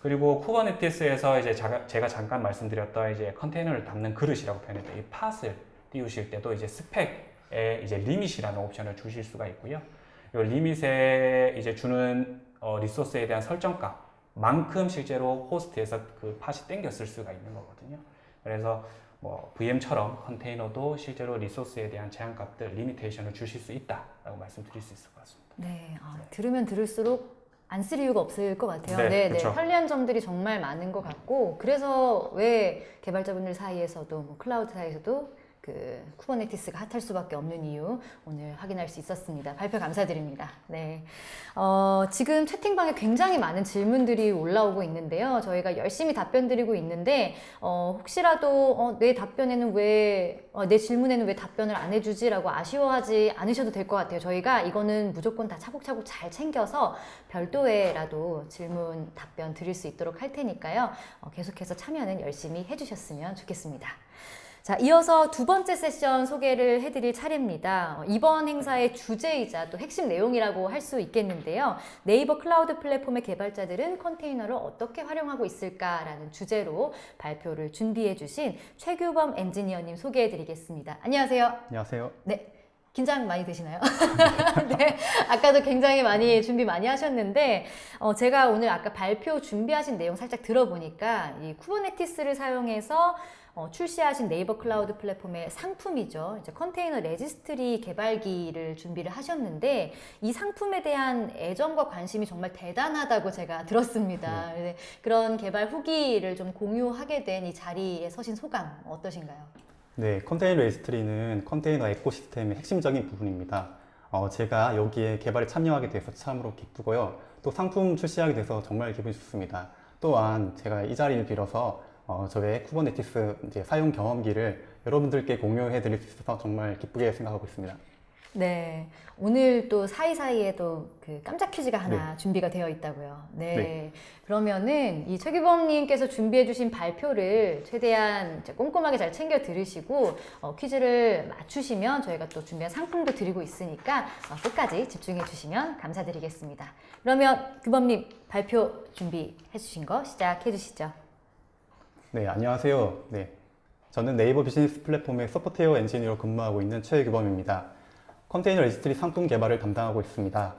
그리고 쿠버네티스에서 이제 제가 잠깐 말씀드렸던 이제 컨테이너를 담는 그릇이라고 표현했던 이 팟을 띄우실 때도 이제 스펙에 이제 리밋이라는 옵션을 주실 수가 있고요. 이 리밋에 이제 주는 리소스에 대한 설정값만큼 실제로 호스트에서 그 팟이 땡겨 쓸 수가 있는 거거든요. 그래서 뭐 VM처럼 컨테이너도 실제로 리소스에 대한 제한값들, 리미테이션을 주실 수 있다라고 말씀드릴 수 있을 것 같습니다. 네, 들으면 들을수록 안 쓸 이유가 없을 것 같아요. 네, 네, 그쵸. 편리한 점들이 정말 많은 것 같고 그래서 왜 개발자분들 사이에서도 뭐 클라우드 사이에서도 그 쿠버네티스가 핫할 수밖에 없는 이유 오늘 확인할 수 있었습니다. 발표 감사드립니다. 네, 지금 채팅방에 굉장히 많은 질문들이 올라오고 있는데요. 저희가 열심히 답변 드리고 있는데 혹시라도 내 답변에는 내 질문에는 왜 답변을 안 해주지라고 아쉬워하지 않으셔도 될 것 같아요. 저희가 이거는 무조건 다 차곡차곡 잘 챙겨서 별도에라도 질문 답변 드릴 수 있도록 할 테니까요. 계속해서 참여는 열심히 해주셨으면 좋겠습니다. 자, 이어서 두 번째 세션 소개를 해드릴 차례입니다. 이번 행사의 주제이자 또 핵심 내용이라고 할 수 있겠는데요. 네이버 클라우드 플랫폼의 개발자들은 컨테이너를 어떻게 활용하고 있을까라는 주제로 발표를 준비해 주신 최규범 엔지니어님 소개해 드리겠습니다. 안녕하세요. 안녕하세요. 네. 긴장 많이 되시나요? 네, 아까도 굉장히 많이 준비 많이 하셨는데 제가 오늘 아까 발표 준비하신 내용 살짝 들어보니까 이 쿠버네티스를 사용해서 출시하신 네이버 클라우드 플랫폼의 상품이죠. 이제 컨테이너 레지스트리 개발기를 준비를 하셨는데 이 상품에 대한 애정과 관심이 정말 대단하다고 제가 들었습니다. 그런 개발 후기를 좀 공유하게 된 이 자리에 서신 소감 어떠신가요? 네, 컨테이너 레지스트리는 컨테이너 에코시스템의 핵심적인 부분입니다. 제가 여기에 개발에 참여하게 돼서 참으로 기쁘고요. 또 상품 출시하게 돼서 정말 기분이 좋습니다. 또한 제가 이 자리를 빌어서 저의 쿠버네티스 이제 사용 경험기를 여러분들께 공유해 드릴 수 있어서 정말 기쁘게 생각하고 있습니다. 네, 오늘 또 사이사이에 또 그 깜짝 퀴즈가 하나 준비가 되어 있다고요. 네. 그러면은 이 최규범님께서 준비해주신 발표를 최대한 이제 꼼꼼하게 잘 챙겨 들으시고 퀴즈를 맞추시면 저희가 또 준비한 상품도 드리고 있으니까 끝까지 집중해 주시면 감사드리겠습니다. 그러면 규범님 발표 준비해 주신 거 시작해 주시죠. 네, 안녕하세요. 네, 저는 네이버 비즈니스 플랫폼의 소프트웨어 엔지니어로 근무하고 있는 최규범입니다. 컨테이너 레지스트리 상품 개발을 담당하고 있습니다.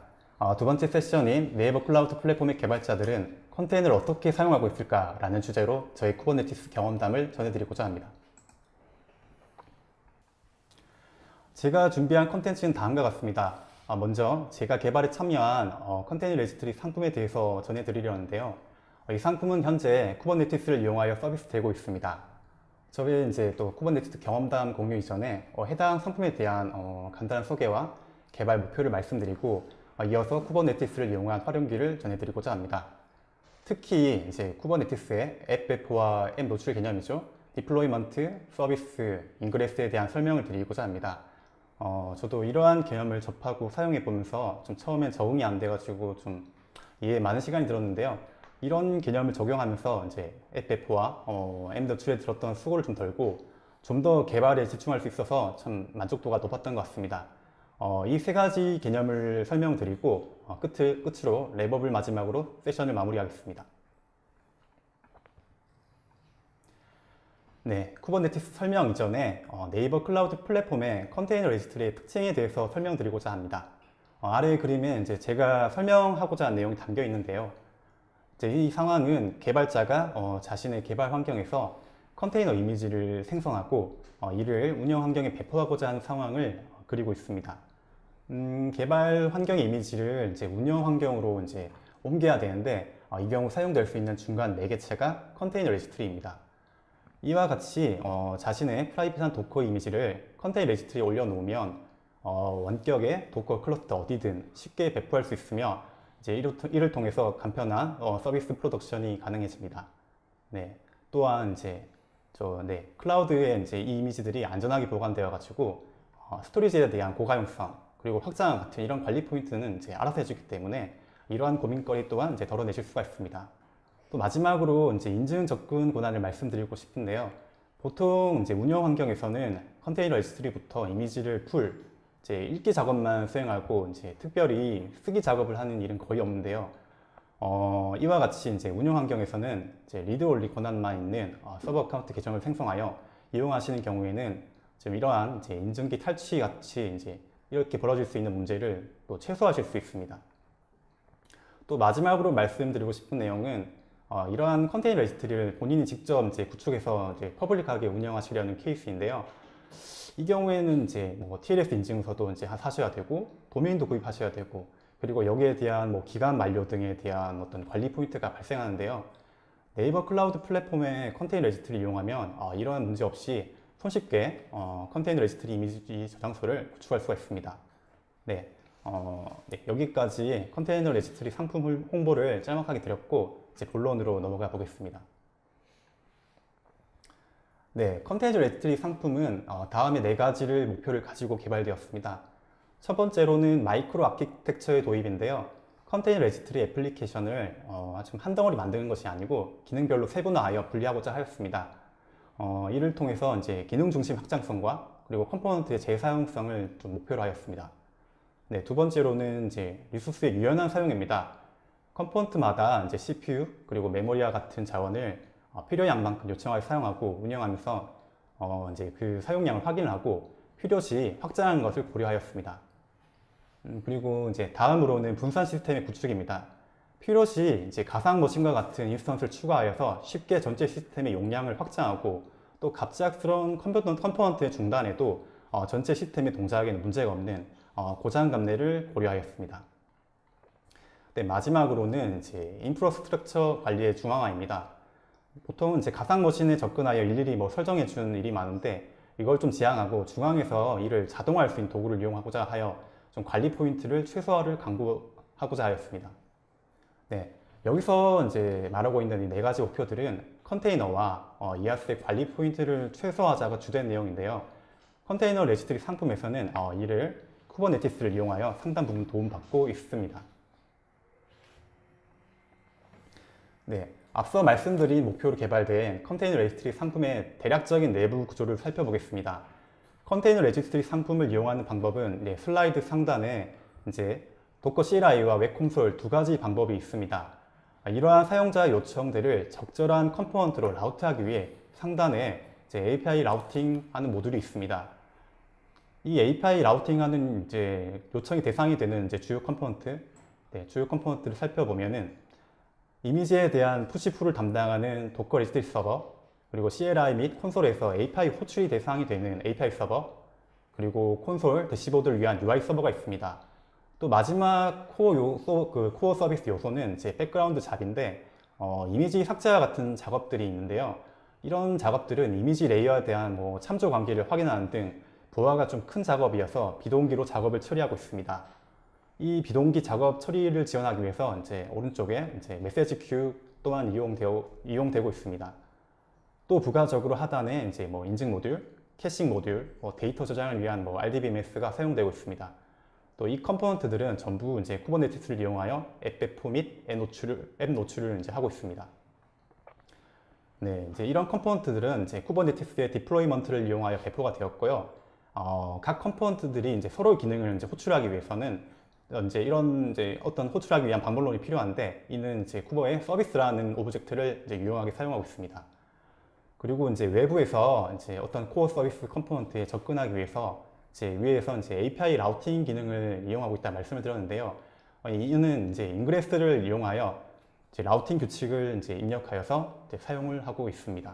두 번째 세션인 네이버 클라우드 플랫폼의 개발자들은 컨테이너를 어떻게 사용하고 있을까라는 주제로 저희 쿠버네티스 경험담을 전해드리고자 합니다. 제가 준비한 컨텐츠는 다음과 같습니다. 먼저 제가 개발에 참여한 컨테이너 레지스트리 상품에 대해서 전해드리려는데요. 이 상품은 현재 쿠버네티스를 이용하여 서비스되고 있습니다. 저희 이제 또 쿠버네티스 경험담 공유 이전에 해당 상품에 대한 간단한 소개와 개발 목표를 말씀드리고 이어서 쿠버네티스를 이용한 활용기를 전해드리고자 합니다. 특히 이제 쿠버네티스의 앱 배포와 앱 노출 개념이죠. 디플로이먼트, 서비스, 인그레스에 대한 설명을 드리고자 합니다. 저도 이러한 개념을 접하고 사용해 보면서 좀 처음엔 적응이 안 돼가지고 좀 이해에 많은 시간이 들었는데요. 이런 개념을 적용하면서 이제 앱 배포와 앱 노출에 들었던 수고를 좀 덜고 좀 더 개발에 집중할 수 있어서 참 만족도가 높았던 것 같습니다. 이 세 가지 개념을 설명드리고 끝으로 랩업을 마지막으로 세션을 마무리하겠습니다. 네, 쿠버네티스 설명 이전에 네이버 클라우드 플랫폼의 컨테이너 레지스트리의 특징에 대해서 설명드리고자 합니다. 아래 그림에 이제 제가 설명하고자 한 내용이 담겨 있는데요. 이제 이 상황은 개발자가 자신의 개발 환경에서 컨테이너 이미지를 생성하고 이를 운영 환경에 배포하고자 하는 상황을 그리고 있습니다. 개발 환경의 이미지를 이제 운영 환경으로 이제 옮겨야 되는데 이 경우 사용될 수 있는 중간 매개체가 컨테이너 레지스트리입니다. 이와 같이 자신의 프라이빗한 도커 이미지를 컨테이너 레지스트리에 올려놓으면 원격의 도커 클러스터 어디든 쉽게 배포할 수 있으며 이제 이를 통해서 간편한 서비스 프로덕션이 가능해집니다. 네, 또한 이제 클라우드에 이제 이 이미지들이 안전하게 보관되어 가지고 스토리지에 대한 고가용성 그리고 확장 같은 이런 관리 포인트는 이제 알아서 해주기 때문에 이러한 고민거리 또한 이제 덜어내실 수가 있습니다. 또 마지막으로 이제 인증 접근 권한을 말씀드리고 싶은데요. 보통 이제 운영 환경에서는 컨테이너 레지스트리부터 이미지를 이제 읽기 작업만 수행하고 이제 특별히 쓰기 작업을 하는 일은 거의 없는데요. 이와 같이 이제 운영 환경에서는 이제 리드 올리 권한만 있는 서버 어카운트 계정을 생성하여 이용하시는 경우에는 좀 이러한 이제 인증기 탈취 같이 이제 이렇게 벌어질 수 있는 문제를 또 최소화하실 수 있습니다. 또 마지막으로 말씀드리고 싶은 내용은 이러한 컨테이너 레지스트리를 본인이 직접 이제 구축해서 이제 퍼블릭하게 운영하시려는 케이스인데요. 이 경우에는 이제 뭐 TLS 인증서도 이제 사셔야 되고 도메인도 구입하셔야 되고 그리고 여기에 대한 뭐 기간 만료 등에 대한 어떤 관리 포인트가 발생하는데요. 네이버 클라우드 플랫폼의 컨테이너 레지스트리를 이용하면 이러한 문제 없이 손쉽게 컨테이너 레지스트리 이미지 저장소를 구축할 수가 있습니다. 네, 여기까지 컨테이너 레지스트리 상품 홍보를 짤막하게 드렸고 이제 본론으로 넘어가 보겠습니다. 네, 컨테이너 레지스트리 상품은 다음에 4가지를 목표를 가지고 개발되었습니다. 첫 번째로는 마이크로 아키텍처의 도입인데요. 컨테이너 레지스트리 애플리케이션을 한 덩어리 만드는 것이 아니고 기능별로 세분화하여 분리하고자 하였습니다. 이를 통해서 이제 기능 중심 확장성과 그리고 컴포넌트의 재사용성을 좀 목표로 하였습니다. 네, 두 번째로는 이제 리소스의 유연한 사용입니다. 컴포넌트마다 이제 CPU 그리고 메모리와 같은 자원을 필요한 만큼 요청하여 사용하고 운영하면서 이제 그 사용량을 확인하고 필요시 확장하는 것을 고려하였습니다. 그리고 이제 다음으로는 분산 시스템의 구축입니다. 필요시 이제 가상 머신과 같은 인스턴스를 추가하여서 쉽게 전체 시스템의 용량을 확장하고 또 갑작스러운 컴포넌트의 중단에도 전체 시스템의 동작에는 문제가 없는 고장 감내를 고려하였습니다. 네, 마지막으로는 이제 인프라스트럭처 관리의 중앙화입니다. 보통 이제 가상 머신에 접근하여 일일이 뭐 설정해 주는 일이 많은데 이걸 좀 지양하고 중앙에서 이를 자동화할 수 있는 도구를 이용하고자 하여 좀 관리 포인트를 최소화를 강구하고자 하였습니다. 네, 여기서 이제 말하고 있는 이 4가지 목표들은 컨테이너와 이하스의 관리 포인트를 최소화하자가 주된 내용인데요. 컨테이너 레지스트리 상품에서는 이를 쿠버네티스를 이용하여 상당 부분 도움받고 있습니다. 네, 앞서 말씀드린 목표로 개발된 컨테이너 레지스트리 상품의 대략적인 내부 구조를 살펴보겠습니다. 컨테이너 레지스트리 상품을 이용하는 방법은 슬라이드 상단에 이제 도커 CLI와 웹 콘솔 2가지 방법이 있습니다. 이러한 사용자 요청들을 적절한 컴포넌트로 라우트하기 위해 상단에 이제 API 라우팅하는 모듈이 있습니다. 이 API 라우팅하는 이제 요청이 대상이 되는 이제 주요 컴포넌트를 살펴보면은 이미지에 대한 푸시풀을 담당하는 도커 레지스트리 서버, 그리고 CLI 및 콘솔에서 API 호출이 대상이 되는 API 서버, 그리고 콘솔 대시보드를 위한 UI 서버가 있습니다. 또 마지막 코어 서비스 요소는 제 백그라운드 잡인데 이미지 삭제와 같은 작업들이 있는데요. 이런 작업들은 이미지 레이어에 대한 뭐 참조 관계를 확인하는 등 부하가 좀 큰 작업이어서 비동기로 작업을 처리하고 있습니다. 이 비동기 작업 처리를 지원하기 위해서 이제 오른쪽에 이제 메시지 큐 또한 이용되고 있습니다. 또 부가적으로 하단에 이제 뭐 인증 모듈, 캐싱 모듈, 뭐 데이터 저장을 위한 뭐 RDBMS가 사용되고 있습니다. 또 이 컴포넌트들은 전부 이제 쿠버네티스를 이용하여 앱 배포 및 앱 노출을 이제 하고 있습니다. 네, 이제 이런 컴포넌트들은 이제 쿠버네티스의 디플로이먼트를 이용하여 배포가 되었고요. 각 컴포넌트들이 이제 서로의 기능을 이제 호출하기 위해서는 이제 어떤 호출하기 위한 방법론이 필요한데, 이는 이제 쿠버의 서비스라는 오브젝트를 이제 유용하게 사용하고 있습니다. 그리고 이제 외부에서 이제 어떤 코어 서비스 컴포넌트에 접근하기 위해서 이제 위에서 이제 API 라우팅 기능을 이용하고 있다 말씀을 드렸는데요. 이는 이제 인그레스를 이용하여 이제 라우팅 규칙을 이제 입력하여서 이제 사용을 하고 있습니다.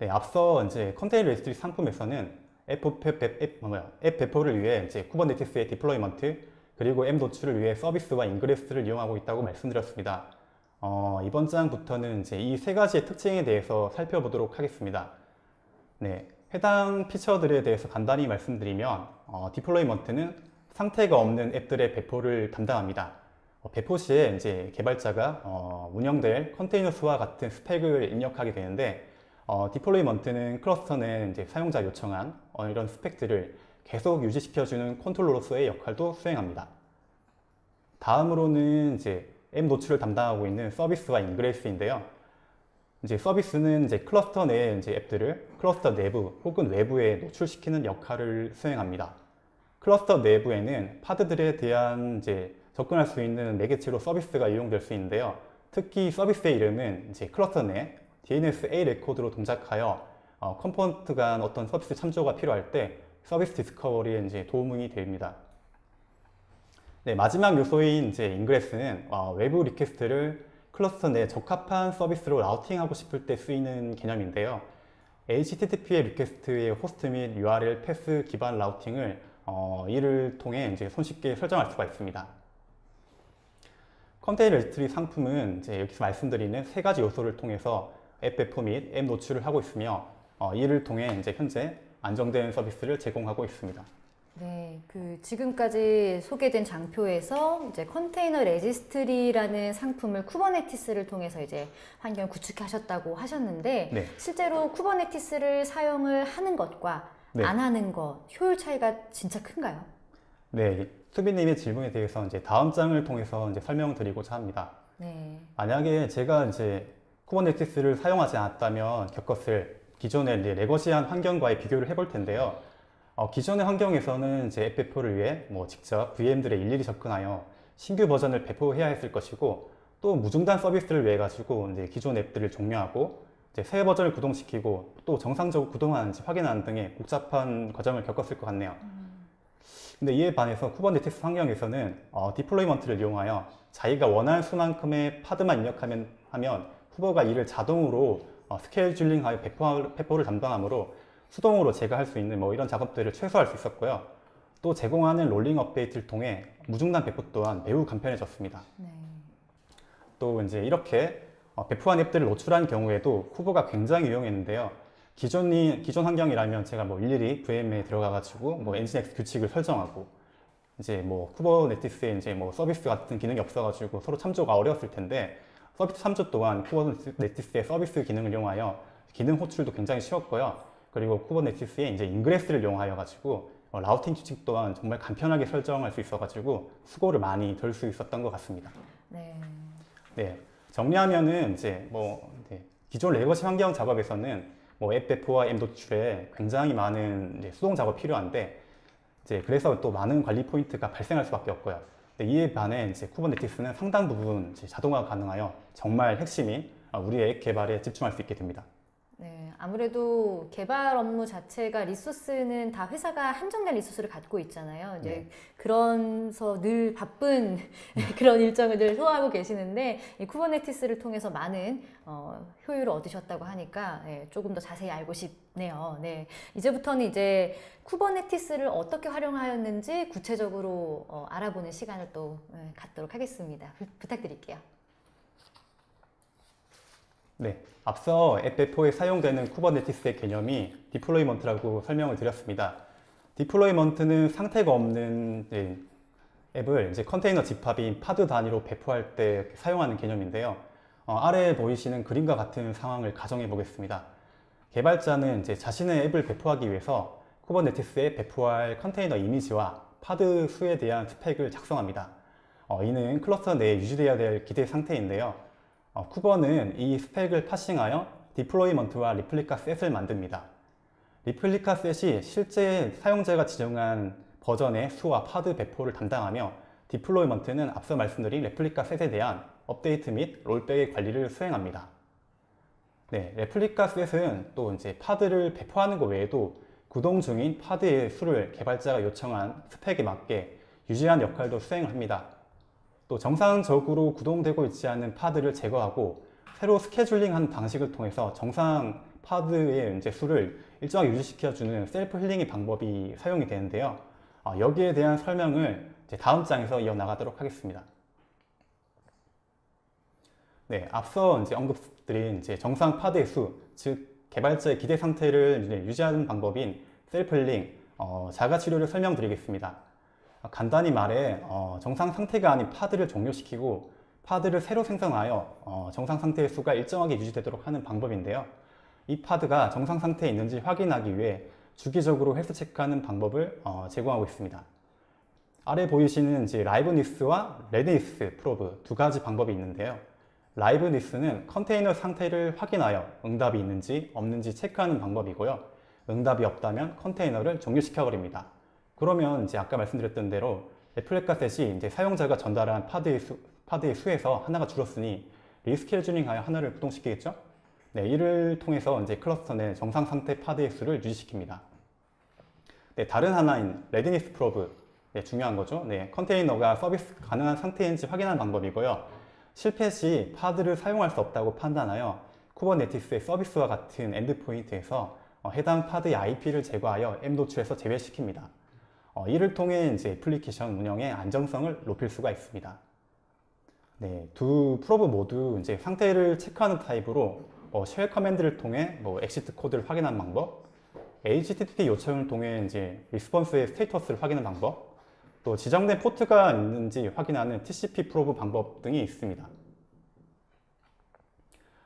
네, 앞서 이제 컨테이너 레지스트리 상품에서는 앱 배포를 위해 이제 쿠버네티스의 디플로이먼트, 그리고 앱 노출을 위해 서비스와 인그레스를 이용하고 있다고 말씀드렸습니다. 이번 장부터는 이제 이 세 가지의 특징에 대해서 살펴보도록 하겠습니다. 네, 해당 피처들에 대해서 간단히 말씀드리면, 디플로이먼트는 상태가 없는 앱들의 배포를 담당합니다. 배포 시에 이제 개발자가 운영될 컨테이너 수와 같은 스펙을 입력하게 되는데, 디플로이먼트는 클러스터 내 이제 사용자 요청한 이런 스펙들을 계속 유지시켜주는 컨트롤러로서의 역할도 수행합니다. 다음으로는 이제 앱 노출을 담당하고 있는 서비스와 인그레스인데요. 이제 서비스는 이제 클러스터 내의 이제 앱들을 클러스터 내부 혹은 외부에 노출시키는 역할을 수행합니다. 클러스터 내부에는 파드들에 대한 이제 접근할 수 있는 매개체로 서비스가 이용될 수 있는데요. 특히 서비스의 이름은 이제 클러스터 내 DNS-A 레코드로 동작하여 컴포넌트 간 어떤 서비스 참조가 필요할 때 서비스 디스커버리에 이제 도움이 됩니다. 네, 마지막 요소인 이제 인그레스는 외부 리퀘스트를 클러스터 내 적합한 서비스로 라우팅하고 싶을 때 쓰이는 개념인데요. HTTP의 리퀘스트의 호스트 및 URL 패스 기반 라우팅을 이를 통해 이제 손쉽게 설정할 수가 있습니다. 컨테이너 레지스트리 상품은 이제 여기서 말씀드리는 세 가지 요소를 통해서 앱 배포 및 앱 노출을 하고 있으며, 이를 통해 이제 현재 안정된 서비스를 제공하고 있습니다. 네, 지금까지 소개된 장표에서 이제 컨테이너 레지스트리라는 상품을 쿠버네티스를 통해서 이제 환경을 구축하셨다고 하셨는데, 네. 실제로 쿠버네티스를 사용을 하는 것과 네. 안 하는 것, 효율 차이가 진짜 큰가요? 네, 수빈님의 질문에 대해서 이제 다음 장을 통해서 이제 설명드리고자 합니다. 네. 만약에 제가 이제 쿠버네티스를 사용하지 않았다면 겪었을 기존의 이제 레거시한 환경과의 비교를 해볼 텐데요. 기존의 환경에서는 이제 앱 배포를 위해 뭐 직접 VM들에 일일이 접근하여 신규 버전을 배포해야 했을 것이고, 또 무중단 서비스를 위해 가지고 이제 기존 앱들을 종료하고 이제 새 버전을 구동시키고 또 정상적으로 구동하는지 확인하는 등의 복잡한 과정을 겪었을 것 같네요. 근데 이에 반해서 쿠버네티스 환경에서는 디플로이먼트를 이용하여 자기가 원하는 수만큼의 파드만 입력하면 후보가 이를 자동으로 스케줄링하여 배포를 담당하므로 수동으로 제가 할 수 있는 뭐 이런 작업들을 최소화할 수 있었고요. 또 제공하는 롤링 업데이트를 통해 무중단 배포 또한 매우 간편해졌습니다. 네. 또 이제 이렇게 배포한 앱들을 노출한 경우에도 후보가 굉장히 유용했는데요. 기존 환경이라면 제가 뭐 일일이 VM에 들어가가지고 뭐 엔진엑스 규칙을 설정하고 이제 뭐 쿠버네티스에 이제 뭐 서비스 같은 기능이 없어가지고 서로 참조가 어려웠을 텐데, 서비스 참조 또한 쿠버네티스의 서비스 기능을 이용하여 기능 호출도 굉장히 쉬웠고요. 그리고 쿠버네티스의 이제 인그레스를 이용하여 가지고 라우팅 규칙 또한 정말 간편하게 설정할 수 있어가지고 수고를 많이 덜 수 있었던 것 같습니다. 네. 네, 정리하면은 이제 기존 레거시 환경 작업에서는 뭐 앱 배포와 앱 노출에 굉장히 많은 이제 수동 작업이 필요한데, 이제 그래서 또 많은 관리 포인트가 발생할 수밖에 없고요. 근데 이에 반해 이제 쿠버네티스는 상당 부분 이제 자동화가 가능하여 정말 핵심인 우리의 앱 개발에 집중할 수 있게 됩니다. 네, 아무래도 개발 업무 자체가 리소스는 다 회사가 한정된 리소스를 갖고 있잖아요. 이제 네. 그래서 늘 바쁜 그런 일정을 늘 소화하고 계시는데, 이 쿠버네티스를 통해서 많은 효율을 얻으셨다고 하니까 조금 더 자세히 알고 싶네요. 네, 이제부터는 이제 쿠버네티스를 어떻게 활용하였는지 구체적으로 알아보는 시간을 또 갖도록 하겠습니다. 부탁드릴게요. 네, 앞서 앱4에 사용되는 쿠버네티스의 개념이 디플로이먼트라고 설명을 드렸습니다. 디플로이먼트는 상태가 없는 앱을 컨테이너 집합인 파드 단위로 배포할 때 사용하는 개념인데요. 아래에 보이시는 그림과 같은 상황을 가정해 보겠습니다. 개발자는 자신의 앱을 배포하기 위해서 쿠버네티스에 배포할 컨테이너 이미지와 파드 수에 대한 스펙을 작성합니다. 이는 클러스터 내에 유지되어야 될 기대 상태인데요. 쿠버는 이 스펙을 파싱하여 디플로이먼트와 리플리카 셋을 만듭니다. 리플리카 셋이 실제 사용자가 지정한 버전의 수와 파드 배포를 담당하며 디플로이먼트는 앞서 말씀드린 레플리카 셋에 대한 업데이트 및 롤백의 관리를 수행합니다. 네, 레플리카 셋은 또 파드를 배포하는 것 외에도 구동 중인 파드의 수를 개발자가 요청한 스펙에 맞게 유지하는 역할도 수행을 합니다. 또 정상적으로 구동되고 있지 않은 파드를 제거하고 새로 스케줄링하는 방식을 통해서 정상 파드의 수를 일정하게 유지시켜주는 셀프 힐링의 방법이 사용이 되는데요. 여기에 대한 설명을 다음 장에서 이어나가도록 하겠습니다. 네, 앞서 언급드린 정상 파드의 수, 즉 개발자의 기대 상태를 유지하는 방법인 셀프 힐링, 자가 치료를 설명드리겠습니다. 간단히 말해 정상 상태가 아닌 파드를 종료시키고 파드를 새로 생성하여 정상 상태의 수가 일정하게 유지되도록 하는 방법인데요. 이 파드가 정상 상태에 있는지 확인하기 위해 주기적으로 헬스 체크하는 방법을 제공하고 있습니다. 아래 보이시는 라이브니스와 레드니스 프로브 두 가지 방법이 있는데요. 라이브니스는 컨테이너 상태를 확인하여 응답이 있는지 없는지 체크하는 방법이고요. 응답이 없다면 컨테이너를 종료시켜 버립니다. 그러면 아까 말씀드렸던 대로 레플리카 셋이 사용자가 전달한 파드의 수에서 하나가 줄었으니 리스케줄링하여 하나를 구동시키겠죠? 네, 이를 통해서 클러스터 내 정상 상태 파드의 수를 유지시킵니다. 네, 다른 하나인 레디니스 프로브, 네, 중요한 거죠. 네, 컨테이너가 서비스 가능한 상태인지 확인하는 방법이고요. 실패 시 파드를 사용할 수 없다고 판단하여 쿠버네티스의 서비스와 같은 엔드포인트에서 해당 파드의 IP를 제거하여 앱 노출에서 제외시킵니다. 이를 통해 애플리케이션 운영의 안정성을 높일 수가 있습니다. 네, 두 프로브 모두 상태를 체크하는 타입으로 쉘 커맨드를 통해 엑시트 코드를 확인하는 방법, HTTP 요청을 통해 리스폰스의 스테이터스를 확인하는 방법, 또 지정된 포트가 있는지 확인하는 TCP 프로브 방법 등이 있습니다.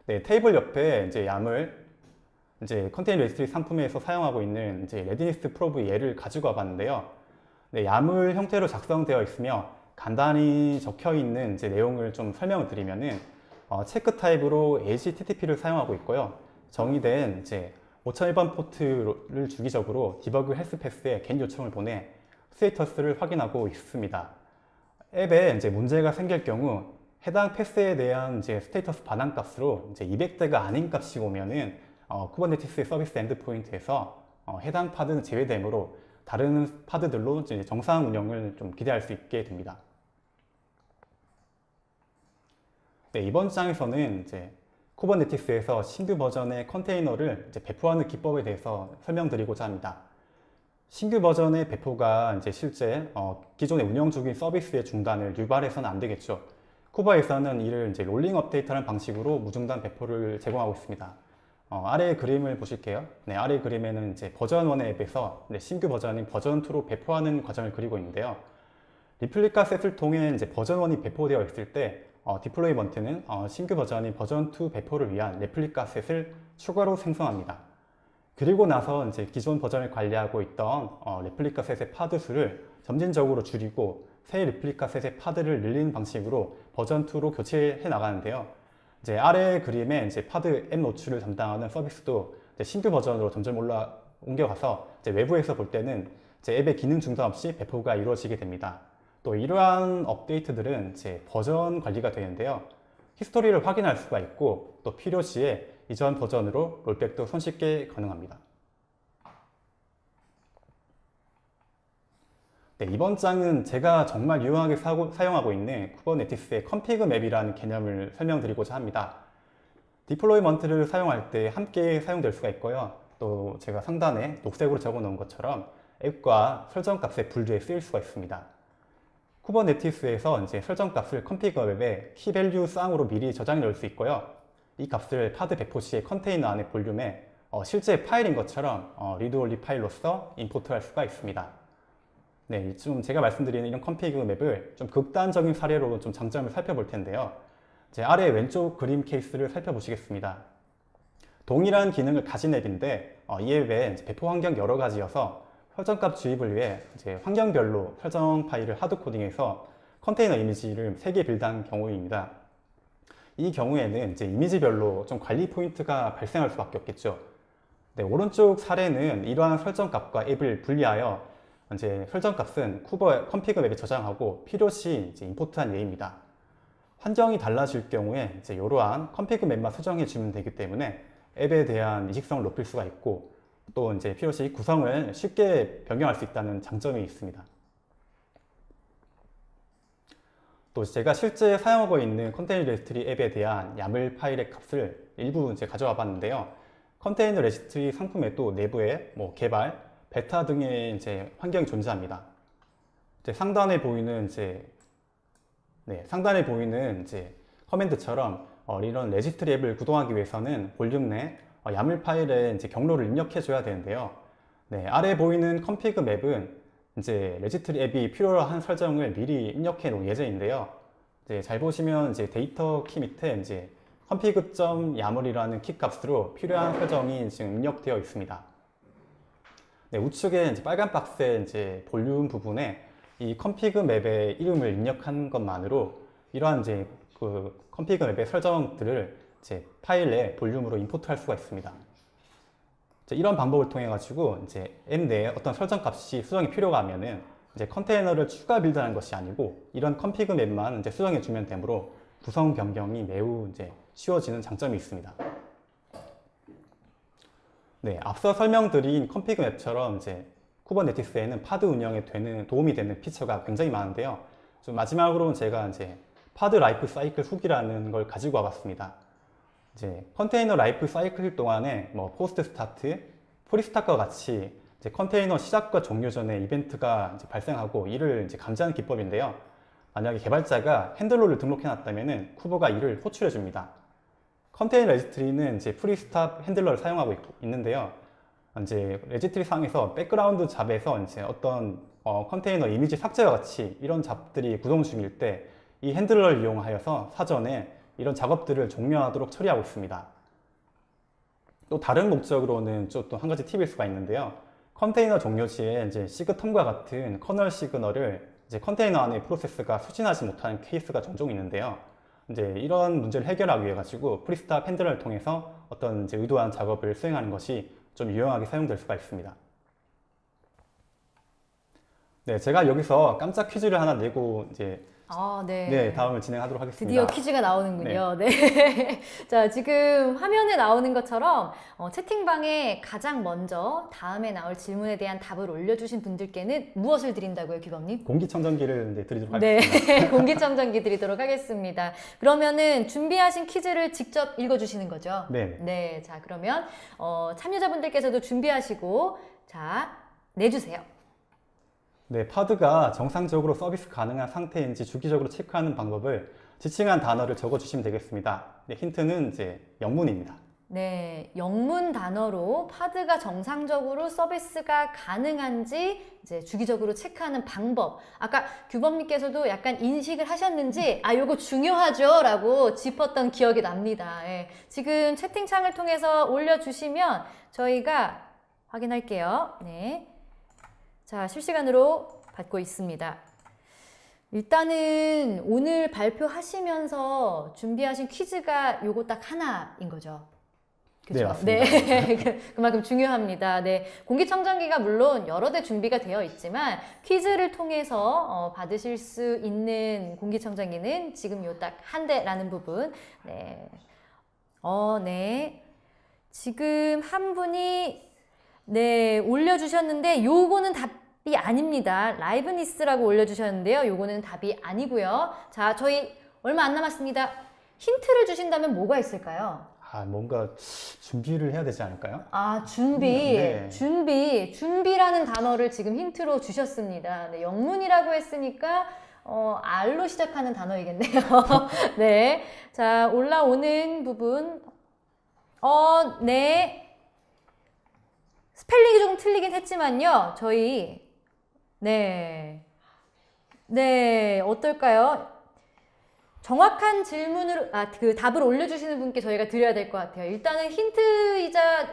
네, 테이블 옆에 YAML 컨테이너 레지스트리 상품에서 사용하고 있는 레디니스 프로브 예를 가지고 와봤는데요. 네, YAML 형태로 작성되어 있으며 간단히 적혀 있는 내용을 좀 설명을 드리면은 체크 타입으로 HTTP를 사용하고 있고요. 정의된 5001번 포트를 주기적으로 디버그 헬스 패스에 겟 요청을 보내 스테이터스를 확인하고 있습니다. 앱에 문제가 생길 경우 해당 패스에 대한 스테이터스 반환 값으로 200대가 아닌 값이 오면은 쿠버네티스 서비스 엔드포인트에서 해당 파드는 제외되므로 다른 파드들로 정상 운영을 좀 기대할 수 있게 됩니다. 네, 이번 장에서는 쿠버네티스에서 신규 버전의 컨테이너를 배포하는 기법에 대해서 설명드리고자 합니다. 신규 버전의 배포가 실제 기존의 운영 중인 서비스의 중단을 유발해서는 안 되겠죠. 쿠버에서는 이를 롤링 업데이트하는 방식으로 무중단 배포를 제공하고 있습니다. 아래 그림을 보실게요. 네, 아래 그림에는 버전 1의 앱에서 신규 버전인 버전 2로 배포하는 과정을 그리고 있는데요. 리플리카 셋을 통해 버전 1이 배포되어 있을 때 디플로이먼트는 신규 버전인 버전 2 배포를 위한 레플리카 셋을 추가로 생성합니다. 그리고 나서 기존 버전을 관리하고 있던 레플리카 셋의 파드 수를 점진적으로 줄이고 새 레플리카 셋의 파드를 늘리는 방식으로 버전 2로 교체해 나가는데요. 아래 그림에 파드 앱 노출을 담당하는 서비스도 신규 버전으로 점점 옮겨가서 외부에서 볼 때는 앱의 기능 중단 없이 배포가 이루어지게 됩니다. 또 이러한 업데이트들은 버전 관리가 되는데요. 히스토리를 확인할 수가 있고 또 필요시에 이전 버전으로 롤백도 손쉽게 가능합니다. 네, 이번 장은 제가 정말 유용하게 사용하고 있는 쿠버네티스의 컨피그 맵이라는 개념을 설명드리고자 합니다. 디플로이먼트를 사용할 때 함께 사용될 수가 있고요. 또 제가 상단에 녹색으로 적어 놓은 것처럼 앱과 설정값의 분류에 쓰일 수가 있습니다. 쿠버네티스에서 설정값을 컨피그 맵에 키밸류 쌍으로 미리 저장해 놓을 수 있고요. 이 값을 파드 배포시의 컨테이너 안의 볼륨에 실제 파일인 것처럼 리드 올리 파일로서 임포트할 수가 있습니다. 네, 좀 제가 말씀드리는 이런 컨피그 맵을 좀 극단적인 사례로 좀 장점을 살펴볼 텐데요. 제 아래 왼쪽 그림 케이스를 살펴보시겠습니다. 동일한 기능을 가진 앱인데 이 앱에 배포 환경 여러 가지여서 설정값 주입을 위해 이제 환경별로 설정 파일을 하드 코딩해서 컨테이너 이미지를 3개 빌드한 경우입니다. 이 경우에는 이제 이미지별로 좀 관리 포인트가 발생할 수밖에 없겠죠. 네, 오른쪽 사례는 이러한 설정값과 앱을 분리하여 이제 설정값은 쿠버 컨피그 맵에 저장하고 필요시 이제 임포트한 예입니다. 환경이 달라질 경우에 이제 이러한 컨피그 맵만 수정해 주면 되기 때문에 앱에 대한 이식성을 높일 수가 있고 또 이제 필요시 구성을 쉽게 변경할 수 있다는 장점이 있습니다. 또 제가 실제 사용하고 있는 컨테이너 레지스트리 앱에 대한 야물 파일의 값을 일부 이제 가져와 봤는데요. 컨테이너 레지스트리 상품에도 내부에 개발, 베타 등의 이제 환경이 존재합니다. 이제 상단에 보이는 이제 커맨드처럼 이런 레지스트리 앱을 구동하기 위해서는 볼륨 내 야물 파일에 이제 경로를 입력해 줘야 되는데요. 네, 아래 보이는 컨피그 맵은 이제 레지스트리 앱이 필요한 설정을 미리 입력해 놓은 예제인데요. 이제 잘 보시면 이제 데이터 키 밑에 이제 config.yaml이라는 키 값으로 필요한 설정이 지금 입력되어 있습니다. 네, 우측에 이제 빨간 박스에 이제 볼륨 부분에 이 컨피그 맵의 이름을 입력한 것만으로 이러한 이제 그 컨피그 맵의 설정들을 이제 파일에 볼륨으로 임포트할 수가 있습니다. 이런 방법을 통해 가지고 이제 앱 내에 어떤 설정 값이 수정이 필요가 하면은 이제 컨테이너를 추가 빌드하는 것이 아니고 이런 컨피그 맵만 이제 수정해 주면 되므로 구성 변경이 매우 이제 쉬워지는 장점이 있습니다. 네, 앞서 설명드린 컨피그 맵처럼 이제 쿠버네티스에는 파드 운영에 도움이 되는 피처가 굉장히 많은데요. 좀 마지막으로 제가 이제 파드 라이프 사이클 후기라는 걸 가지고 와봤습니다. 이제 컨테이너 라이프 사이클 동안에 포스트 스타트, 프리스타트와 같이 이제 컨테이너 시작과 종료 전에 이벤트가 이제 발생하고 이를 이제 감지하는 기법인데요. 만약에 개발자가 핸들러를 등록해 놨다면은 쿠버가 이를 호출해 줍니다. 컨테이너 레지스트리는 이제 프리스탑 핸들러를 사용하고 있는데요. 이제 레지스트리 상에서 백그라운드 잡에서 이제 어떤 컨테이너 이미지 삭제와 같이 이런 잡들이 구동 중일 때 이 핸들러를 이용하여서 사전에 이런 작업들을 종료하도록 처리하고 있습니다. 또 다른 목적으로는 또 한 가지 팁일 수가 있는데요. 컨테이너 종료 시에 이제 시그텀과 같은 커널 시그널을 이제 컨테이너 안의 프로세스가 수신하지 못하는 케이스가 종종 있는데요. 이제 이런 문제를 해결하기 위해 가지고 프리스탑 핸들러를 통해서 어떤 이제 의도한 작업을 수행하는 것이 좀 유용하게 사용될 수가 있습니다. 네, 제가 여기서 깜짝 퀴즈를 하나 내고 이제 네, 다음을 진행하도록 하겠습니다. 드디어 퀴즈가 나오는군요. 네. 자, 지금 화면에 나오는 것처럼 채팅방에 가장 먼저 다음에 나올 질문에 대한 답을 올려주신 분들께는 무엇을 드린다고요, 규범님? 공기청정기를 이제 드리도록 하겠습니다. 네, 공기청정기 드리도록 하겠습니다. 그러면은 준비하신 퀴즈를 직접 읽어주시는 거죠? 네. 네, 자 그러면 참여자분들께서도 준비하시고 자 내주세요. 네, 파드가 정상적으로 서비스 가능한 상태인지 주기적으로 체크하는 방법을 지칭한 단어를 적어주시면 되겠습니다. 네, 힌트는 이제 영문입니다. 네, 영문 단어로 파드가 정상적으로 서비스가 가능한지 이제 주기적으로 체크하는 방법. 아까 규범님께서도 약간 인식을 하셨는지 요거 중요하죠 라고 짚었던 기억이 납니다. 예, 지금 채팅창을 통해서 올려주시면 저희가 확인할게요. 네. 자, 실시간으로 받고 있습니다. 일단은 오늘 발표하시면서 준비하신 퀴즈가 요거 딱 하나인 거죠. 그렇죠? 네, 맞습니다. 네, 그만큼 중요합니다. 네, 공기청정기가 물론 여러 대 준비가 되어 있지만 퀴즈를 통해서 받으실 수 있는 공기청정기는 지금 요 딱 한 대라는 부분. 네, 네, 지금 한 분이 네 올려주셨는데 요거는 답이 아닙니다. 라이브니스라고 올려주셨는데요. 요거는 답이 아니고요. 자, 저희 얼마 안 남았습니다. 힌트를 주신다면 뭐가 있을까요? 뭔가 준비를 해야 되지 않을까요? 준비. 네. 준비라는 단어를 지금 힌트로 주셨습니다. 네, 영문이라고 했으니까 R로 시작하는 단어이겠네요. 네. 자, 올라오는 부분 네. 스펠링이 조금 틀리긴 했지만요. 저희, 네. 네, 어떨까요? 정확한 질문으로, 그 답을 올려주시는 분께 저희가 드려야 될 것 같아요. 일단은 힌트이자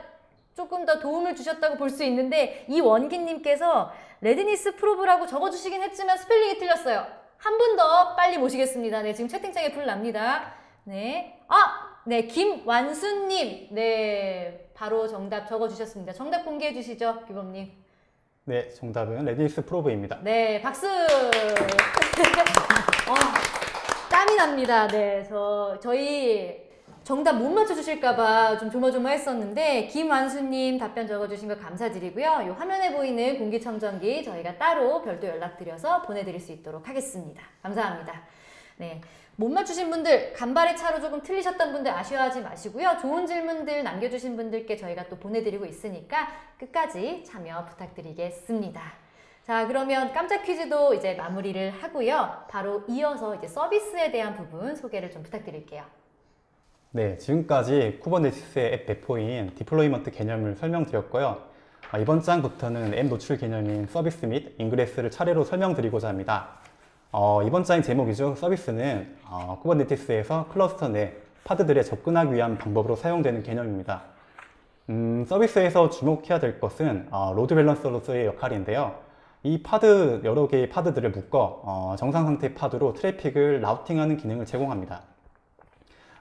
조금 더 도움을 주셨다고 볼 수 있는데, 이원기님께서 레드니스 프로브라고 적어주시긴 했지만 스펠링이 틀렸어요. 한 분 더 빨리 모시겠습니다. 네, 지금 채팅창에 불 납니다. 네. 네, 김완수님. 네, 바로 정답 적어주셨습니다. 정답 공개해 주시죠, 규범님. 네, 정답은 레디니스 프로브입니다. 네, 박수! 땀이 납니다. 네, 저희 정답 못 맞춰주실까봐 좀 조마조마했었는데, 김완수님 답변 적어주신 거 감사드리고요. 이 화면에 보이는 공기청정기 저희가 따로 별도 연락드려서 보내드릴 수 있도록 하겠습니다. 감사합니다. 네. 못 맞추신 분들, 간발의 차로 조금 틀리셨던 분들 아쉬워하지 마시고요. 좋은 질문들 남겨주신 분들께 저희가 또 보내드리고 있으니까 끝까지 참여 부탁드리겠습니다. 자, 그러면 깜짝 퀴즈도 이제 마무리를 하고요. 바로 이어서 이제 서비스에 대한 부분 소개를 좀 부탁드릴게요. 네, 지금까지 쿠버네티스의 앱 배포인 디플로이먼트 개념을 설명드렸고요. 이번 장부터는 앱 노출 개념인 서비스 및 인그레스를 차례로 설명드리고자 합니다. 이번 장의 제목이죠. 서비스는 쿠버네티스에서 클러스터 내 파드들에 접근하기 위한 방법으로 사용되는 개념입니다. 서비스에서 주목해야 될 것은 로드 밸런서로서의 역할인데요. 이 여러 개의 파드들을 묶어 정상 상태 파드로 트래픽을 라우팅하는 기능을 제공합니다.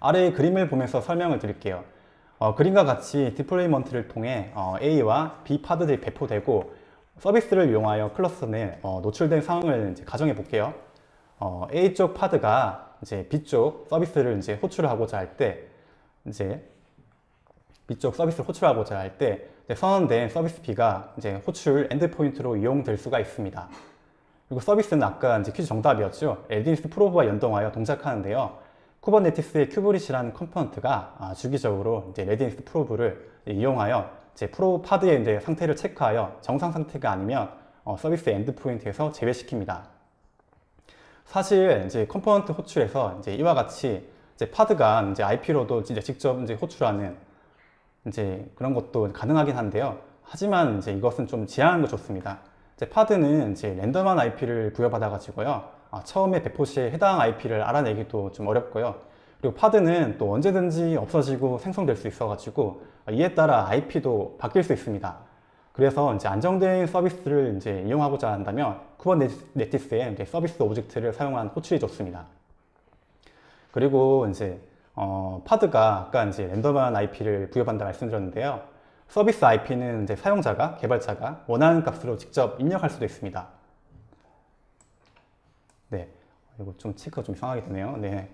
아래의 그림을 보면서 설명을 드릴게요. 그림과 같이 디플로이먼트를 통해 A와 B 파드들이 배포되고 서비스를 이용하여 클러스터 내 노출된 상황을 이제 가정해 볼게요. A 쪽 파드가 이제 B 쪽 서비스를 이제 호출하고자 할 때, B 쪽 서비스를 호출하고자 할 때 선언된 서비스 B가 이제 호출 엔드포인트로 이용될 수가 있습니다. 그리고 서비스는 아까 이제 퀴즈 정답이었죠. 레디니스 프로브와 연동하여 동작하는데요. 쿠버네티스의 큐브릿이라는 컴포넌트가 주기적으로 이제 레디니스 프로브를 이용하여 이제 파드의 이제 상태를 체크하여 정상 상태가 아니면 서비스 엔드포인트에서 제외시킵니다. 사실 이제 컴포넌트 호출에서 이제 이와 같이 이제 파드가 이제 IP로도 이제 직접 이제 호출하는 이제 그런 것도 가능하긴 한데요. 하지만 이제 이것은 좀 지양하는 게 좋습니다. 이제 파드는 이제 랜덤한 IP를 부여받아 가지고요. 처음에 배포 시에 해당 IP를 알아내기도 좀 어렵고요. 그리고 파드는 또 언제든지 없어지고 생성될 수 있어 가지고 이에 따라 IP도 바뀔 수 있습니다. 그래서 이제 안정된 서비스를 이제 이용하고자 한다면 쿠버네티스의 이제 서비스 오브젝트를 사용한 호출이 좋습니다. 그리고 이제 파드가 아까 이제 랜덤한 IP를 부여받는다 말씀드렸는데요. 서비스 IP는 이제 개발자가 원하는 값으로 직접 입력할 수도 있습니다. 네, 이거 좀 체크가 좀 이상하게 되네요. 네.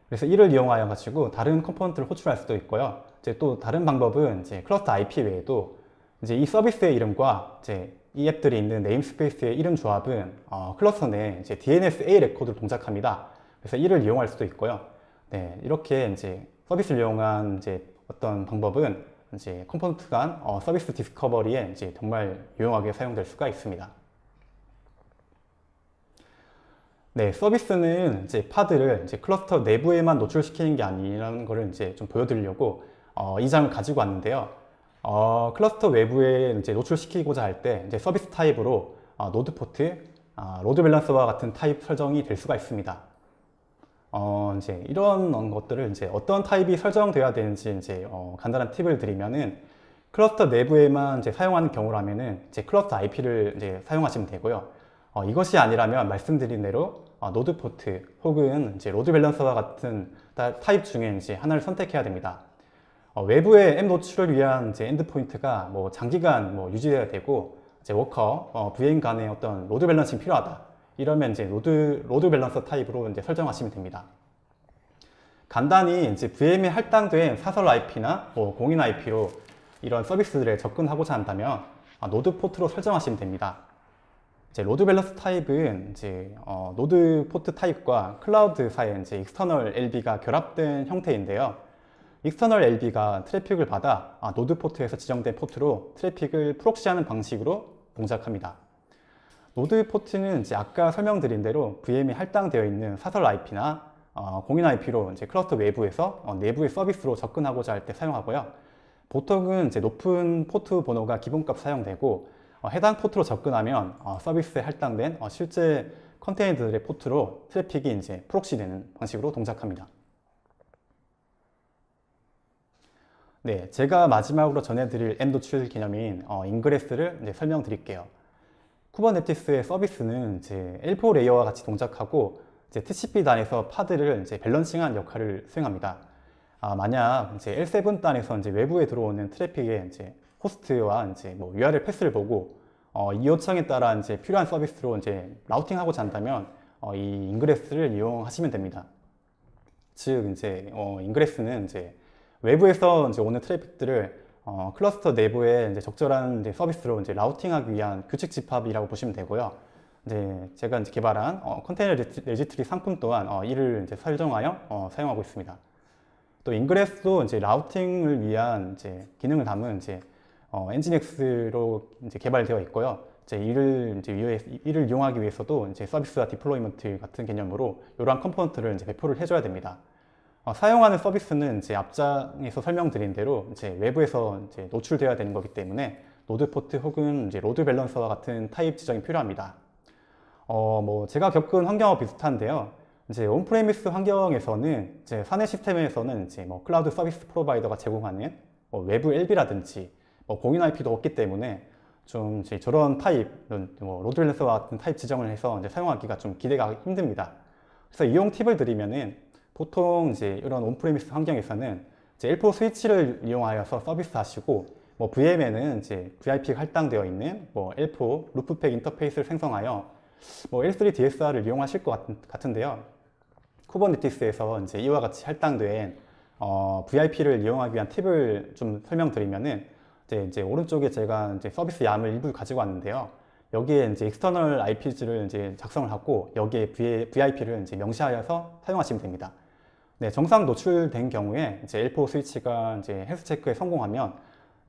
그래서 이를 이용하여 가지고 다른 컴포넌트를 호출할 수도 있고요. 이제 또 다른 방법은 이제 클러스터 IP 외에도 이제 이 서비스의 이름과 이제 이 앱들이 있는 네임스페이스의 이름 조합은 클러스터 내 이제 DNS A 레코드로 동작합니다. 그래서 이를 이용할 수도 있고요. 네, 이렇게 이제 서비스를 이용한 이제 어떤 방법은 이제 컴포넌트 간 서비스 디스커버리에 이제 정말 유용하게 사용될 수가 있습니다. 네, 서비스는 이제 파드를 이제 클러스터 내부에만 노출시키는 게 아니라는 것을 이제 좀 보여드리려고 이 장을 가지고 왔는데요. 클러스터 외부에 이제 노출시키고자 할 때 이제 서비스 타입으로 노드 포트, 로드 밸런서와 같은 타입 설정이 될 수가 있습니다. 이제 이런 것들을 이제 어떤 타입이 설정되어야 되는지 이제 간단한 팁을 드리면은 클러스터 내부에만 이제 사용하는 경우라면은 이제 클러스터 IP를 이제 사용하시면 되고요. 이것이 아니라면 말씀드린 대로 노드 포트 혹은 이제 로드 밸런서와 같은 타입 중에 이제 하나를 선택해야 됩니다. 외부의 앱 노출을 위한 이제 엔드포인트가 뭐 장기간 유지돼야 되고 이제 워커, VM 간의 어떤 로드 밸런싱이 필요하다. 이러면 이제 로드 밸런서 타입으로 이제 설정하시면 됩니다. 간단히 이제 VM에 할당된 사설 IP나 공인 IP로 이런 서비스들에 접근하고자 한다면 노드 포트로 설정하시면 됩니다. 이제 로드 밸런스 타입은 이제 노드 포트 타입과 클라우드 사이에 이제 익스터널 LB가 결합된 형태인데요. 익스터널 LB가 트래픽을 받아 노드 포트에서 지정된 포트로 트래픽을 프록시하는 방식으로 동작합니다. 노드 포트는 이제 아까 설명드린 대로 VM에 할당되어 있는 사설 IP나 공인 IP로 이제 클러스터 외부에서 내부의 서비스로 접근하고자 할 때 사용하고요. 보통은 이제 높은 포트 번호가 기본값 사용되고 해당 포트로 접근하면 서비스에 할당된 실제 컨테이너들의 포트로 트래픽이 이제 프록시되는 방식으로 동작합니다. 네, 제가 마지막으로 전해드릴 M 노출 개념인 인그레스를 이제 설명드릴게요. 쿠버네티스의 서비스는 이제 L4 레이어와 같이 동작하고 이제 TCP 단에서 파드를 이제 밸런싱한 역할을 수행합니다. 만약 이제 L7 단에서 이제 외부에 들어오는 트래픽에 이제 호스트와 이제 뭐 URL 패스를 보고 이 요청에 따라 이제 필요한 서비스로 이제 라우팅하고자 한다면 이 인그레스를 이용하시면 됩니다. 즉 이제 인그레스는 이제 외부에서 이제 오는 트래픽들을 클러스터 내부에 이제 적절한 이제 서비스로 이제 라우팅하기 위한 규칙 집합이라고 보시면 되고요. 이제 제가 이제 개발한 컨테이너 레지스트리 상품 또한 이를 이제 설정하여 사용하고 있습니다. 또 인그레스도 이제 라우팅을 위한 이제 기능을 담은 이제 엔진엑스로 이제 개발되어 있고요. 이제 이를 이용하기 위해서도 이제 서비스와 디플로이먼트 같은 개념으로 이러한 컴포넌트를 이제 배포를 해줘야 됩니다. 사용하는 서비스는 이제 앞장에서 설명드린 대로 이제 외부에서 이제 노출되어야 되는 거기 때문에 노드 포트 혹은 이제 로드 밸런서와 같은 타입 지정이 필요합니다. 뭐 제가 겪은 환경과 비슷한데요. 이제 온프레미스 환경에서는 이제 사내 시스템에서는 이제 뭐 클라우드 서비스 프로바이더가 제공하는 뭐 외부 LB라든지 뭐 공인 IP도 없기 때문에 좀 이제 저런 타입, 뭐 로드 밸런서와 같은 타입 지정을 해서 이제 사용하기가 좀 기대가 힘듭니다. 그래서 이용 팁을 드리면은 보통 이제 이런 온프레미스 환경에서는 이제 L4 스위치를 이용하여서 서비스 하시고 뭐 VM에는 이제 VIP가 할당되어 있는 뭐 L4 루프팩 인터페이스를 생성하여 뭐 L3 DSR을 이용하실 것 같은데요. 쿠버네티스에서 이제 이와 같이 할당된 VIP를 이용하기 위한 팁을 좀 설명드리면은 이제 오른쪽에 제가 이제 서비스 얌을 일부 가지고 왔는데요. 여기에 이제 익스터널 IP를 이제 작성을 하고 여기에 VIP를 이제 명시하여서 사용하시면 됩니다. 네, 정상 노출된 경우에 이제 L4 스위치가 이제 헬스 체크에 성공하면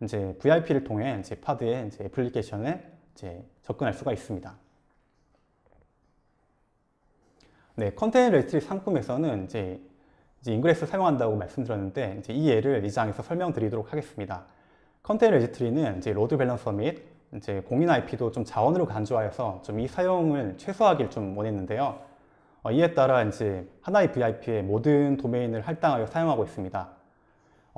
이제 VIP를 통해 이제 파드의 이제 애플리케이션에 이제 접근할 수가 있습니다. 네, 컨테이너 레지스트리 상품에서는 이제 인그레스를 사용한다고 말씀드렸는데 이제 이 예를 이 장에서 설명드리도록 하겠습니다. 컨테이너 레지스트리는 이제 로드 밸런서 및 이제 공인 IP도 좀 자원으로 간주하여서 좀 이 사용을 최소화하기를 좀 원했는데요. 이에 따라 이제 하나의 VIP의 모든 도메인을 할당하여 사용하고 있습니다.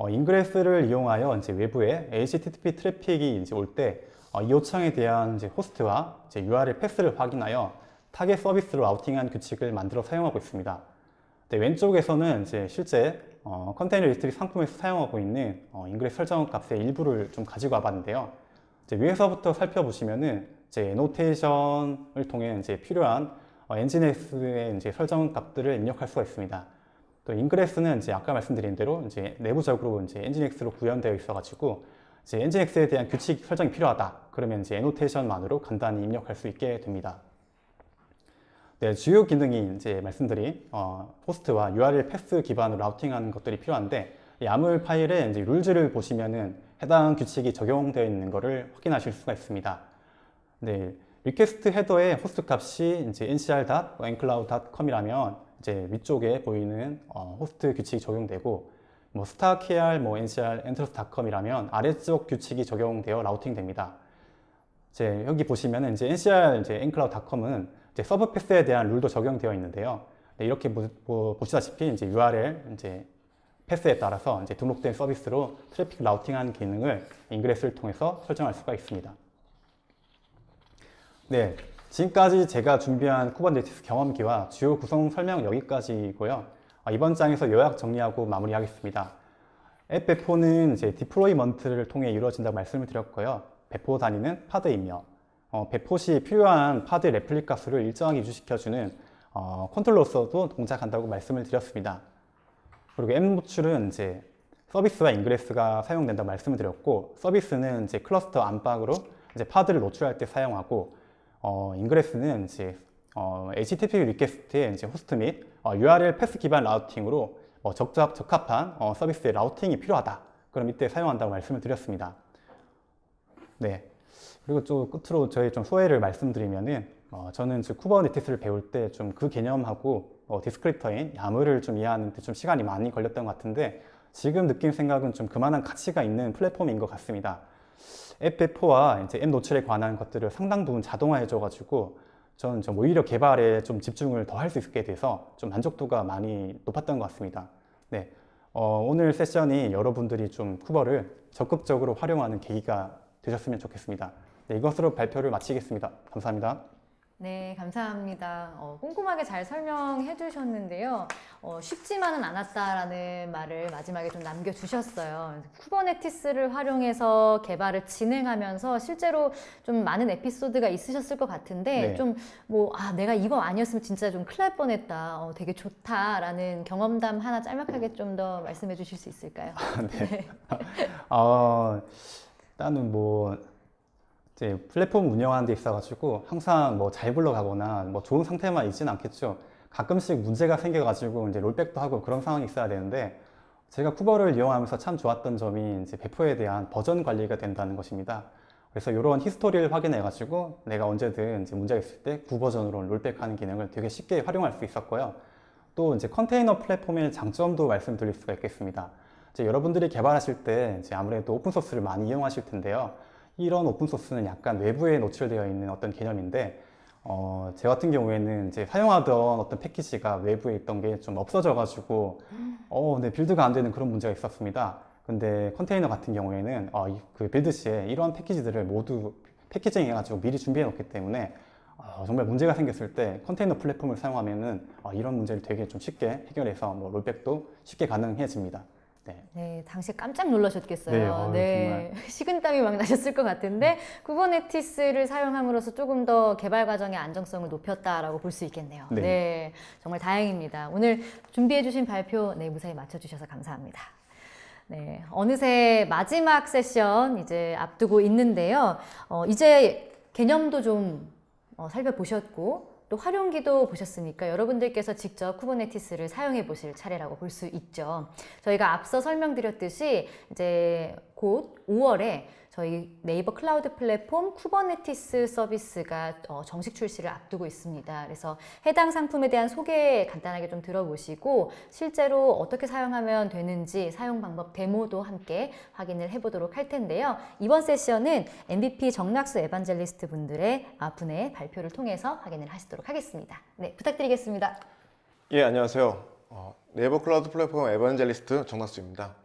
인그레스를 이용하여 이제 외부에 HTTP 트래픽이 이제 올 때 이 요청에 대한 이제 호스트와 이제 URL 패스를 확인하여 타겟 서비스로 라우팅한 규칙을 만들어 사용하고 있습니다. 네, 왼쪽에서는 이제 실제 컨테이너 레지스트리 상품에서 사용하고 있는 인그레스 설정 값의 일부를 좀 가지고 와봤는데요. 이제 위에서부터 살펴보시면은 이제 애노테이션을 통해 이제 필요한 엔진엑스의 이제 설정 값들을 입력할 수가 있습니다. 또 인그레스는 이제 아까 말씀드린 대로 이제 내부적으로 이제 엔진엑스로 구현되어 있어가지고 이제 엔진엑스에 대한 규칙 설정이 필요하다. 그러면 이제 애노테이션만으로 간단히 입력할 수 있게 됩니다. 네, 주요 기능이 이제 말씀드린 호스트와 URL 패스 기반으로 라우팅하는 것들이 필요한데 이 야물 파일에 이제 룰즈를 보시면은 해당 규칙이 적용되어 있는 것을 확인하실 수가 있습니다. 네, 리퀘스트 헤더의 호스트 값이 이제 ncr.ncloud.com이라면 이제 위쪽에 보이는 호스트 규칙이 적용되고 뭐 star.kr, 뭐 ncr.entrust.com이라면 아래쪽 규칙이 적용되어 라우팅됩니다. 이제 여기 보시면은 이제 ncr.encloud.com은 이제 서브 패스에 대한 룰도 적용되어 있는데요. 네, 이렇게 보시다시피 이제 URL 이제 패스에 따라서 이제 등록된 서비스로 트래픽 라우팅하는 기능을 인그레스를 통해서 설정할 수가 있습니다. 네, 지금까지 제가 준비한 쿠버네티스 경험기와 주요 구성 설명은 여기까지고요. 이번 장에서 요약 정리하고 마무리하겠습니다. 앱 배포는 이제 디플로이먼트를 통해 이루어진다고 말씀을 드렸고요. 배포 단위는 파드 입력, 배포 시 필요한 파드 레플리카 수를 일정하게 유지시켜주는 컨트롤러로서도 동작한다고 말씀을 드렸습니다. 그리고 앱 노출은 이제 서비스와 인그레스가 사용된다고 말씀을 드렸고, 서비스는 이제 클러스터 안박으로 이제 파드를 노출할 때 사용하고, 인그레스는 이제 HTTP 리퀘스트의 이제 호스트 및 URL 패스 기반 라우팅으로 적합한 서비스의 라우팅이 필요하다. 그럼 이때 사용한다고 말씀을 드렸습니다. 네. 그리고 좀 끝으로 저희 좀 소회를 말씀드리면은 저는 쿠버네티스를 배울 때 좀 그 개념하고 디스크립터인 야물을 좀 이해하는 데 좀 시간이 많이 걸렸던 것 같은데 지금 느낀 생각은 좀 그만한 가치가 있는 플랫폼인 것 같습니다. 앱 배포와 이제 앱 노출에 관한 것들을 상당 부분 자동화해줘가지고 저는 좀 오히려 개발에 좀 집중을 더 할 수 있게 돼서 좀 만족도가 많이 높았던 것 같습니다. 네, 오늘 세션이 여러분들이 좀 쿠버를 적극적으로 활용하는 계기가 되셨으면 좋겠습니다. 네, 이것으로 발표를 마치겠습니다. 감사합니다. 네, 감사합니다. 꼼꼼하게 잘 설명해 주셨는데요. 쉽지만은 않았다라는 말을 마지막에 좀 남겨주셨어요. 쿠버네티스를 활용해서 개발을 진행하면서 실제로 좀 많은 에피소드가 있으셨을 것 같은데 네. 좀 내가 이거 아니었으면 진짜 좀 큰일 날 뻔했다. 되게 좋다라는 경험담 하나 짤막하게 좀 더 말씀해 주실 수 있을까요? 네. 일단은 이제 플랫폼 운영하는 데 있어가지고 항상 잘 굴러가거나 좋은 상태만 있지는 않겠죠. 가끔씩 문제가 생겨가지고 이제 롤백도 하고 그런 상황이 있어야 되는데 제가 쿠버를 이용하면서 참 좋았던 점이 이제 배포에 대한 버전 관리가 된다는 것입니다. 그래서 이런 히스토리를 확인해가지고 내가 언제든 이제 문제가 있을 때 구버전으로 롤백하는 기능을 되게 쉽게 활용할 수 있었고요. 또 이제 컨테이너 플랫폼의 장점도 말씀드릴 수가 있겠습니다. 이제 여러분들이 개발하실 때 이제 아무래도 오픈소스를 많이 이용하실 텐데요. 이런 오픈소스는 약간 외부에 노출되어 있는 어떤 개념인데, 제 같은 경우에는 이제 사용하던 어떤 패키지가 외부에 있던 게 좀 없어져가지고, 네, 빌드가 안 되는 그런 문제가 있었습니다. 근데 컨테이너 같은 경우에는 그 빌드 시에 이러한 패키지들을 모두 패키징 해가지고 미리 준비해 놓기 때문에 정말 문제가 생겼을 때 컨테이너 플랫폼을 사용하면은 이런 문제를 되게 좀 쉽게 해결해서 롤백도 쉽게 가능해집니다. 네. 네, 당시에 깜짝 놀라셨겠어요. 네, 정말. 식은땀이 막 나셨을 것 같은데 쿠버네티스를 사용함으로써 조금 더 개발 과정의 안정성을 높였다라고 볼 수 있겠네요. 네. 네, 정말 다행입니다. 오늘 준비해주신 발표 무사히 맞춰주셔서 감사합니다. 네, 어느새 마지막 세션 이제 앞두고 있는데요. 이제 개념도 좀 살펴보셨고 또 활용기도 보셨으니까 여러분들께서 직접 쿠버네티스를 사용해 보실 차례라고 볼 수 있죠. 저희가 앞서 설명드렸듯이 이제 곧 5월에 저희 네이버 클라우드 플랫폼 쿠버네티스 서비스가 정식 출시를 앞두고 있습니다. 그래서 해당 상품에 대한 소개 간단하게 좀 들어보시고 실제로 어떻게 사용하면 되는지 사용 방법 데모도 함께 확인을 해보도록 할 텐데요. 이번 세션은 MVP 정낙수 에반젤리스트 분들의 분의 발표를 통해서 확인을 하시도록 하겠습니다. 네, 부탁드리겠습니다. 예, 안녕하세요. 네이버 클라우드 플랫폼 에반젤리스트 정낙수입니다.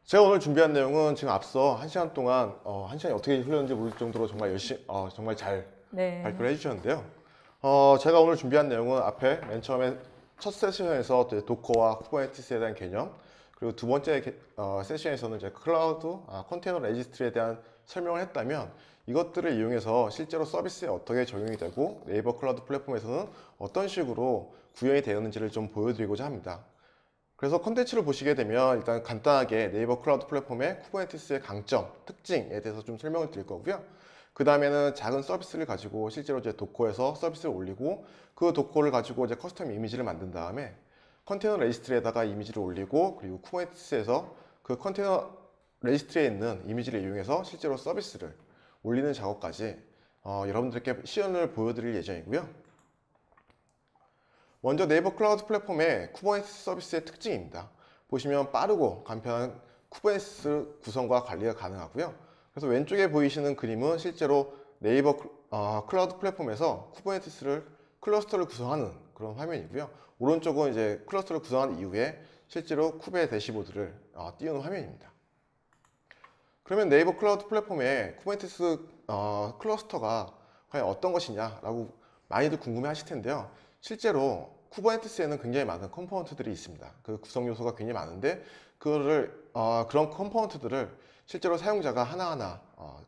제가 오늘 준비한 내용은 지금 앞서 1시간 동안 1시간이 어떻게 흘렀는지 모를 정도로 정말 열심히 정말 잘 발표를 해주셨는데요. 제가 오늘 준비한 내용은 앞에 맨 처음에 첫 세션에서 도커와 쿠버네티스에 대한 개념, 그리고 두 번째 세션에서는 이제 클라우드 컨테이너 레지스트리에 대한 설명을 했다면 이것들을 이용해서 실제로 서비스에 어떻게 적용이 되고 네이버 클라우드 플랫폼에서는 어떤 식으로 구현이 되었는지를 좀 보여드리고자 합니다. 그래서 컨텐츠를 보시게 되면 일단 간단하게 네이버 클라우드 플랫폼의 쿠버네티스의 강점, 특징에 대해서 좀 설명을 드릴 거고요. 그 다음에는 작은 서비스를 가지고 실제로 이제 도커에서 서비스를 올리고 그 도커를 가지고 이제 커스텀 이미지를 만든 다음에 컨테이너 레지스트리에다가 이미지를 올리고 그리고 쿠버네티스에서 그 컨테이너 레지스트리에 있는 이미지를 이용해서 실제로 서비스를 올리는 작업까지 여러분들께 시연을 보여드릴 예정이고요. 먼저 네이버 클라우드 플랫폼의 쿠버네티스 서비스의 특징입니다. 보시면 빠르고 간편한 쿠버네티스 구성과 관리가 가능하고요. 그래서 왼쪽에 보이시는 그림은 실제로 네이버 클라우드 플랫폼에서 쿠버네티스를 클러스터를 구성하는 그런 화면이고요. 오른쪽은 이제 클러스터를 구성한 이후에 실제로 쿠베 대시보드를 띄우는 화면입니다. 그러면 네이버 클라우드 플랫폼의 쿠버네티스 클러스터가 과연 어떤 것이냐라고 많이들 궁금해 하실 텐데요. 실제로 쿠버네티스에는 굉장히 많은 컴포넌트들이 있습니다. 그 구성 요소가 굉장히 많은데 그런 컴포넌트들을 실제로 사용자가 하나하나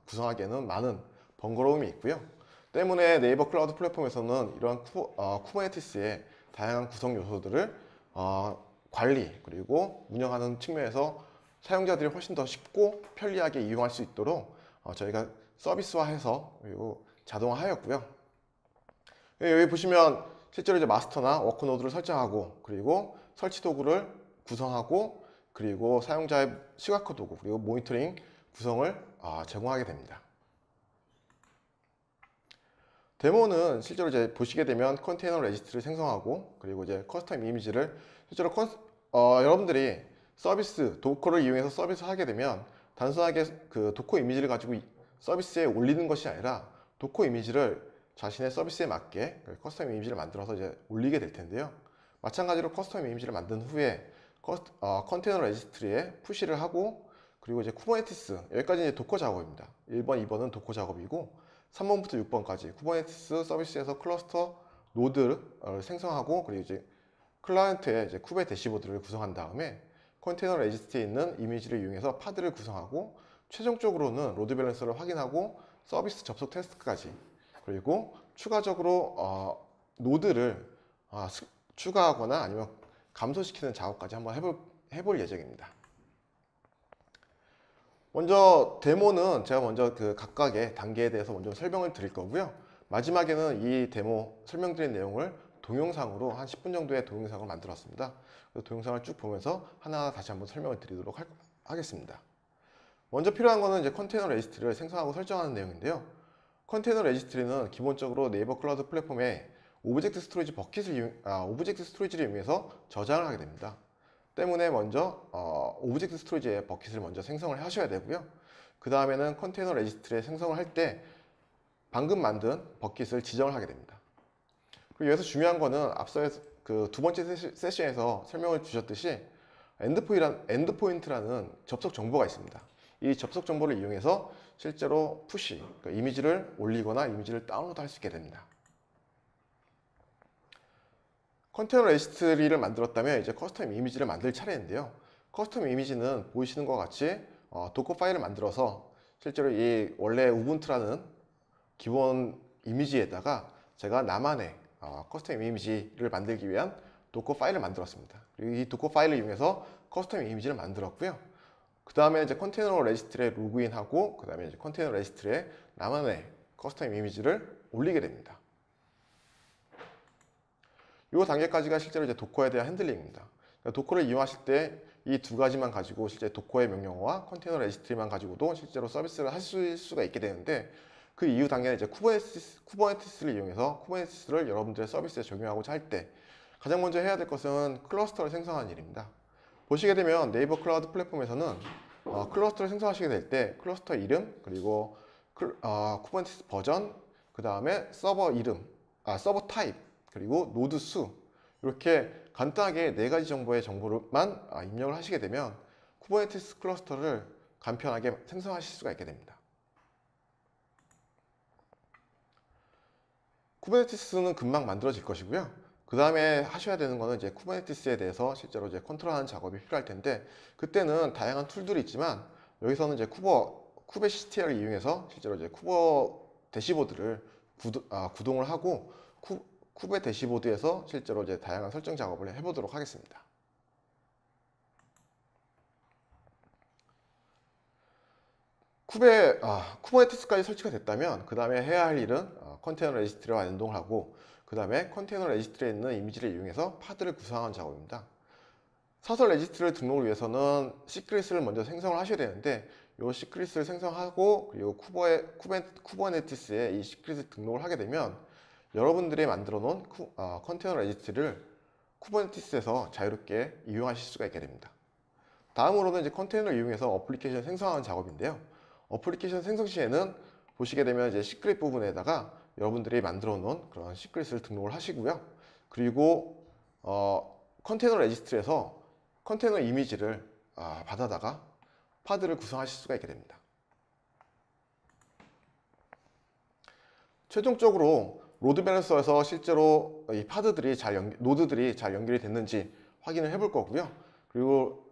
구성하기에는 많은 번거로움이 있고요. 때문에 네이버 클라우드 플랫폼에서는 이러한 쿠버네티스의 다양한 구성 요소들을 관리 그리고 운영하는 측면에서 사용자들이 훨씬 더 쉽고 편리하게 이용할 수 있도록 저희가 서비스화해서 그리고 자동화하였고요. 여기 보시면 실제로 이제 마스터나 워크 노드를 설정하고 그리고 설치 도구를 구성하고 그리고 사용자의 시각화 도구 그리고 모니터링 구성을 제공하게 됩니다. 데모는 실제로 이제 보시게 되면 컨테이너 레지스트를 생성하고 그리고 이제 커스텀 이미지를 실제로 여러분들이 서비스 도커를 이용해서 서비스를 하게 되면 단순하게 그 도커 이미지를 가지고 서비스에 올리는 것이 아니라 도커 이미지를 자신의 서비스에 맞게 커스텀 이미지를 만들어서 이제 올리게 될 텐데요. 마찬가지로 커스텀 이미지를 만든 후에 컨테이너 레지스트리에 푸시를 하고 그리고 이제 쿠버네티스 여기까지 이제 도커 작업입니다. 1번, 2번은 도커 작업이고 3번부터 6번까지 쿠버네티스 서비스에서 클러스터 노드를 생성하고 그리고 이제 클라이언트의 이제 쿠베 대시보드를 구성한 다음에 컨테이너 레지스트에 있는 이미지를 이용해서 파드를 구성하고 최종적으로는 로드 밸런서를 확인하고 서비스 접속 테스트까지 그리고 추가적으로 노드를 추가하거나 아니면 감소시키는 작업까지 한번 해볼 예정입니다. 먼저 데모는 제가 먼저 그 각각의 단계에 대해서 먼저 설명을 드릴 거고요. 마지막에는 이 데모 설명드린 내용을 동영상으로 한 10분 정도의 동영상을 만들었습니다. 그 동영상을 쭉 보면서 하나하나 다시 한번 설명을 드리도록 하겠습니다. 먼저 필요한 거는 이제 컨테이너 레지스트리를 생성하고 설정하는 내용인데요. 컨테이너 레지스트리는 기본적으로 네이버 클라우드 플랫폼에 오브젝트 스토리지를 이용해서 저장을 하게 됩니다. 때문에 먼저 오브젝트 스토리지의 버킷을 먼저 생성을 하셔야 되고요. 그 다음에는 컨테이너 레지스트리에 생성을 할 때 방금 만든 버킷을 지정을 하게 됩니다. 그리고 여기서 중요한 거는 앞서 그 두 번째 세션에서 설명을 주셨듯이 엔드포인트라는 접속 정보가 있습니다. 이 접속 정보를 이용해서 실제로 푸시, 그러니까 이미지를 올리거나 이미지를 다운로드 할 수 있게 됩니다. 컨테이너 레지스트리를 만들었다면 이제 커스텀 이미지를 만들 차례인데요. 커스텀 이미지는 보이시는 것 같이 도커 파일을 만들어서 실제로 이 원래 우분투라는 기본 이미지에다가 제가 나만의 커스텀 이미지를 만들기 위한 도커 파일을 만들었습니다. 그리고 이 도커 파일을 이용해서 커스텀 이미지를 만들었고요. 그 다음에 이제 컨테이너 레지스트리에 로그인하고 그 다음에 이제 컨테이너 레지스트리에 나만의 커스텀 이미지를 올리게 됩니다. 이 단계까지가 실제로 이제 도커에 대한 핸들링입니다. 그러니까 도커를 이용하실 때 이 두 가지만 가지고 실제 도커의 명령어와 컨테이너 레지스트리만 가지고도 실제로 서비스를 하실 수가 있게 되는데 그 이후 단계는 이제 쿠버네티스를 이용해서 쿠버네티스를 여러분들의 서비스에 적용하고자 할 때 가장 먼저 해야 될 것은 클러스터를 생성하는 일입니다. 보시게 되면 네이버 클라우드 플랫폼에서는 클러스터를 생성하시게 될 때 클러스터 이름 그리고 쿠버네티스 버전 그 다음에 서버 이름, 서버 타입 그리고 노드 수 이렇게 간단하게 네 가지 정보의 정보만 입력을 하시게 되면 쿠버네티스 클러스터를 간편하게 생성하실 수가 있게 됩니다. 쿠버네티스는 금방 만들어질 것이고요. 그 다음에 하셔야 되는 거는 이제 쿠버네티스에 대해서 실제로 이제 컨트롤하는 작업이 필요할 텐데 그때는 다양한 툴들이 있지만 여기서는 이제 쿠베 CTL을 이용해서 실제로 이제 쿠버 대시보드를 구동을 하고 쿠베 대시보드에서 실제로 이제 다양한 설정 작업을 해보도록 하겠습니다. 쿠버네티스까지 설치가 됐다면 그 다음에 해야 할 일은 컨테이너 레지스트리와 연동을 하고 그 다음에 컨테이너 레지스트리에 있는 이미지를 이용해서 파드를 구성하는 작업입니다. 사설 레지스트리를 등록을 위해서는 시크릿을 먼저 생성을 하셔야 되는데 이 시크릿을 생성하고 그리고 쿠버네티스에 이 시크릿을 등록을 하게 되면 여러분들이 만들어 놓은 컨테이너 레지스트리를 쿠버네티스에서 자유롭게 이용하실 수가 있게 됩니다. 다음으로는 이제 컨테이너를 이용해서 어플리케이션 생성하는 작업인데요. 어플리케이션 생성 시에는 보시게 되면 이제 시크릿 부분에다가 여러분들이 만들어 놓은 그런 시크릿을 등록을 하시고요. 그리고 컨테이너 레지스트리에서 컨테이너 이미지를 받아다가 파드를 구성하실 수가 있게 됩니다. 최종적으로 로드 밸런서에서 실제로 이 파드들이 노드들이 잘 연결이 됐는지 확인을 해볼 거고요. 그리고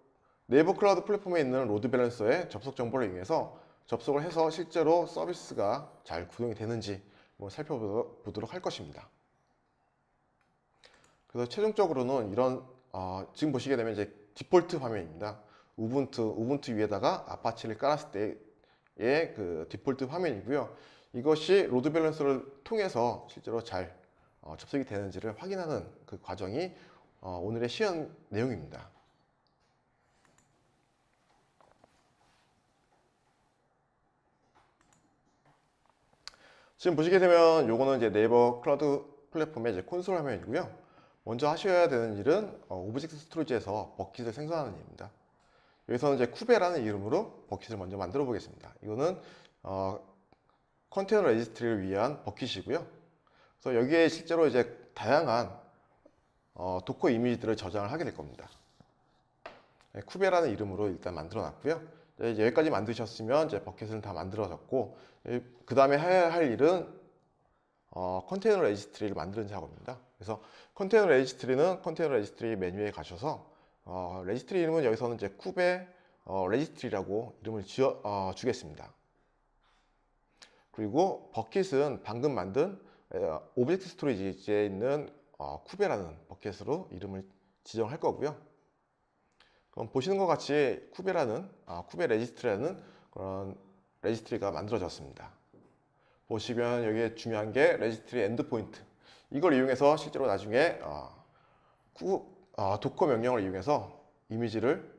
네이버 클라우드 플랫폼에 있는 로드 밸런서의 접속 정보를 이용해서 접속을 해서 실제로 서비스가 잘 구동이 되는지 살펴보도록 할 것입니다. 그래서 최종적으로는 이런 지금 보시게 되면 이제 디폴트 화면입니다. 우분투 위에다가 아파치를 깔았을 때의 그 디폴트 화면이고요. 이것이 로드 밸런서를 통해서 실제로 잘 접속이 되는지를 확인하는 그 과정이 오늘의 시연 내용입니다. 지금 보시게 되면 요거는 이제 네이버 클라우드 플랫폼의 이제 콘솔 화면이고요. 먼저 하셔야 되는 일은 오브젝트 스토리지에서 버킷을 생성하는 일입니다. 여기서는 이제 쿠베라는 이름으로 버킷을 먼저 만들어 보겠습니다. 이거는 컨테이너 레지스트리를 위한 버킷이고요. 그래서 여기에 실제로 이제 다양한 도커 이미지들을 저장을 하게 될 겁니다. 네, 쿠베라는 이름으로 일단 만들어 놨고요. 이제 여기까지 만드셨으면 이제 버킷은 다 만들어졌고, 그 다음에 해야 할 일은 컨테이너 레지스트리를 만드는 작업입니다. 그래서 컨테이너 레지스트리 메뉴에 가셔서 레지스트리 이름은 여기서는 이제 쿠베 레지스트리라고 이름을 주겠습니다. 그리고 버킷은 방금 만든 오브젝트 스토리지에 있는 쿠베라는 버킷으로 이름을 지정할 거고요. 그럼 보시는 것 같이 쿠베 레지스트리라는 그런 레지스트리가 만들어졌습니다. 보시면 여기에 중요한 게 레지스트리 엔드포인트. 이걸 이용해서 실제로 나중에 도커 명령을 이용해서 이미지를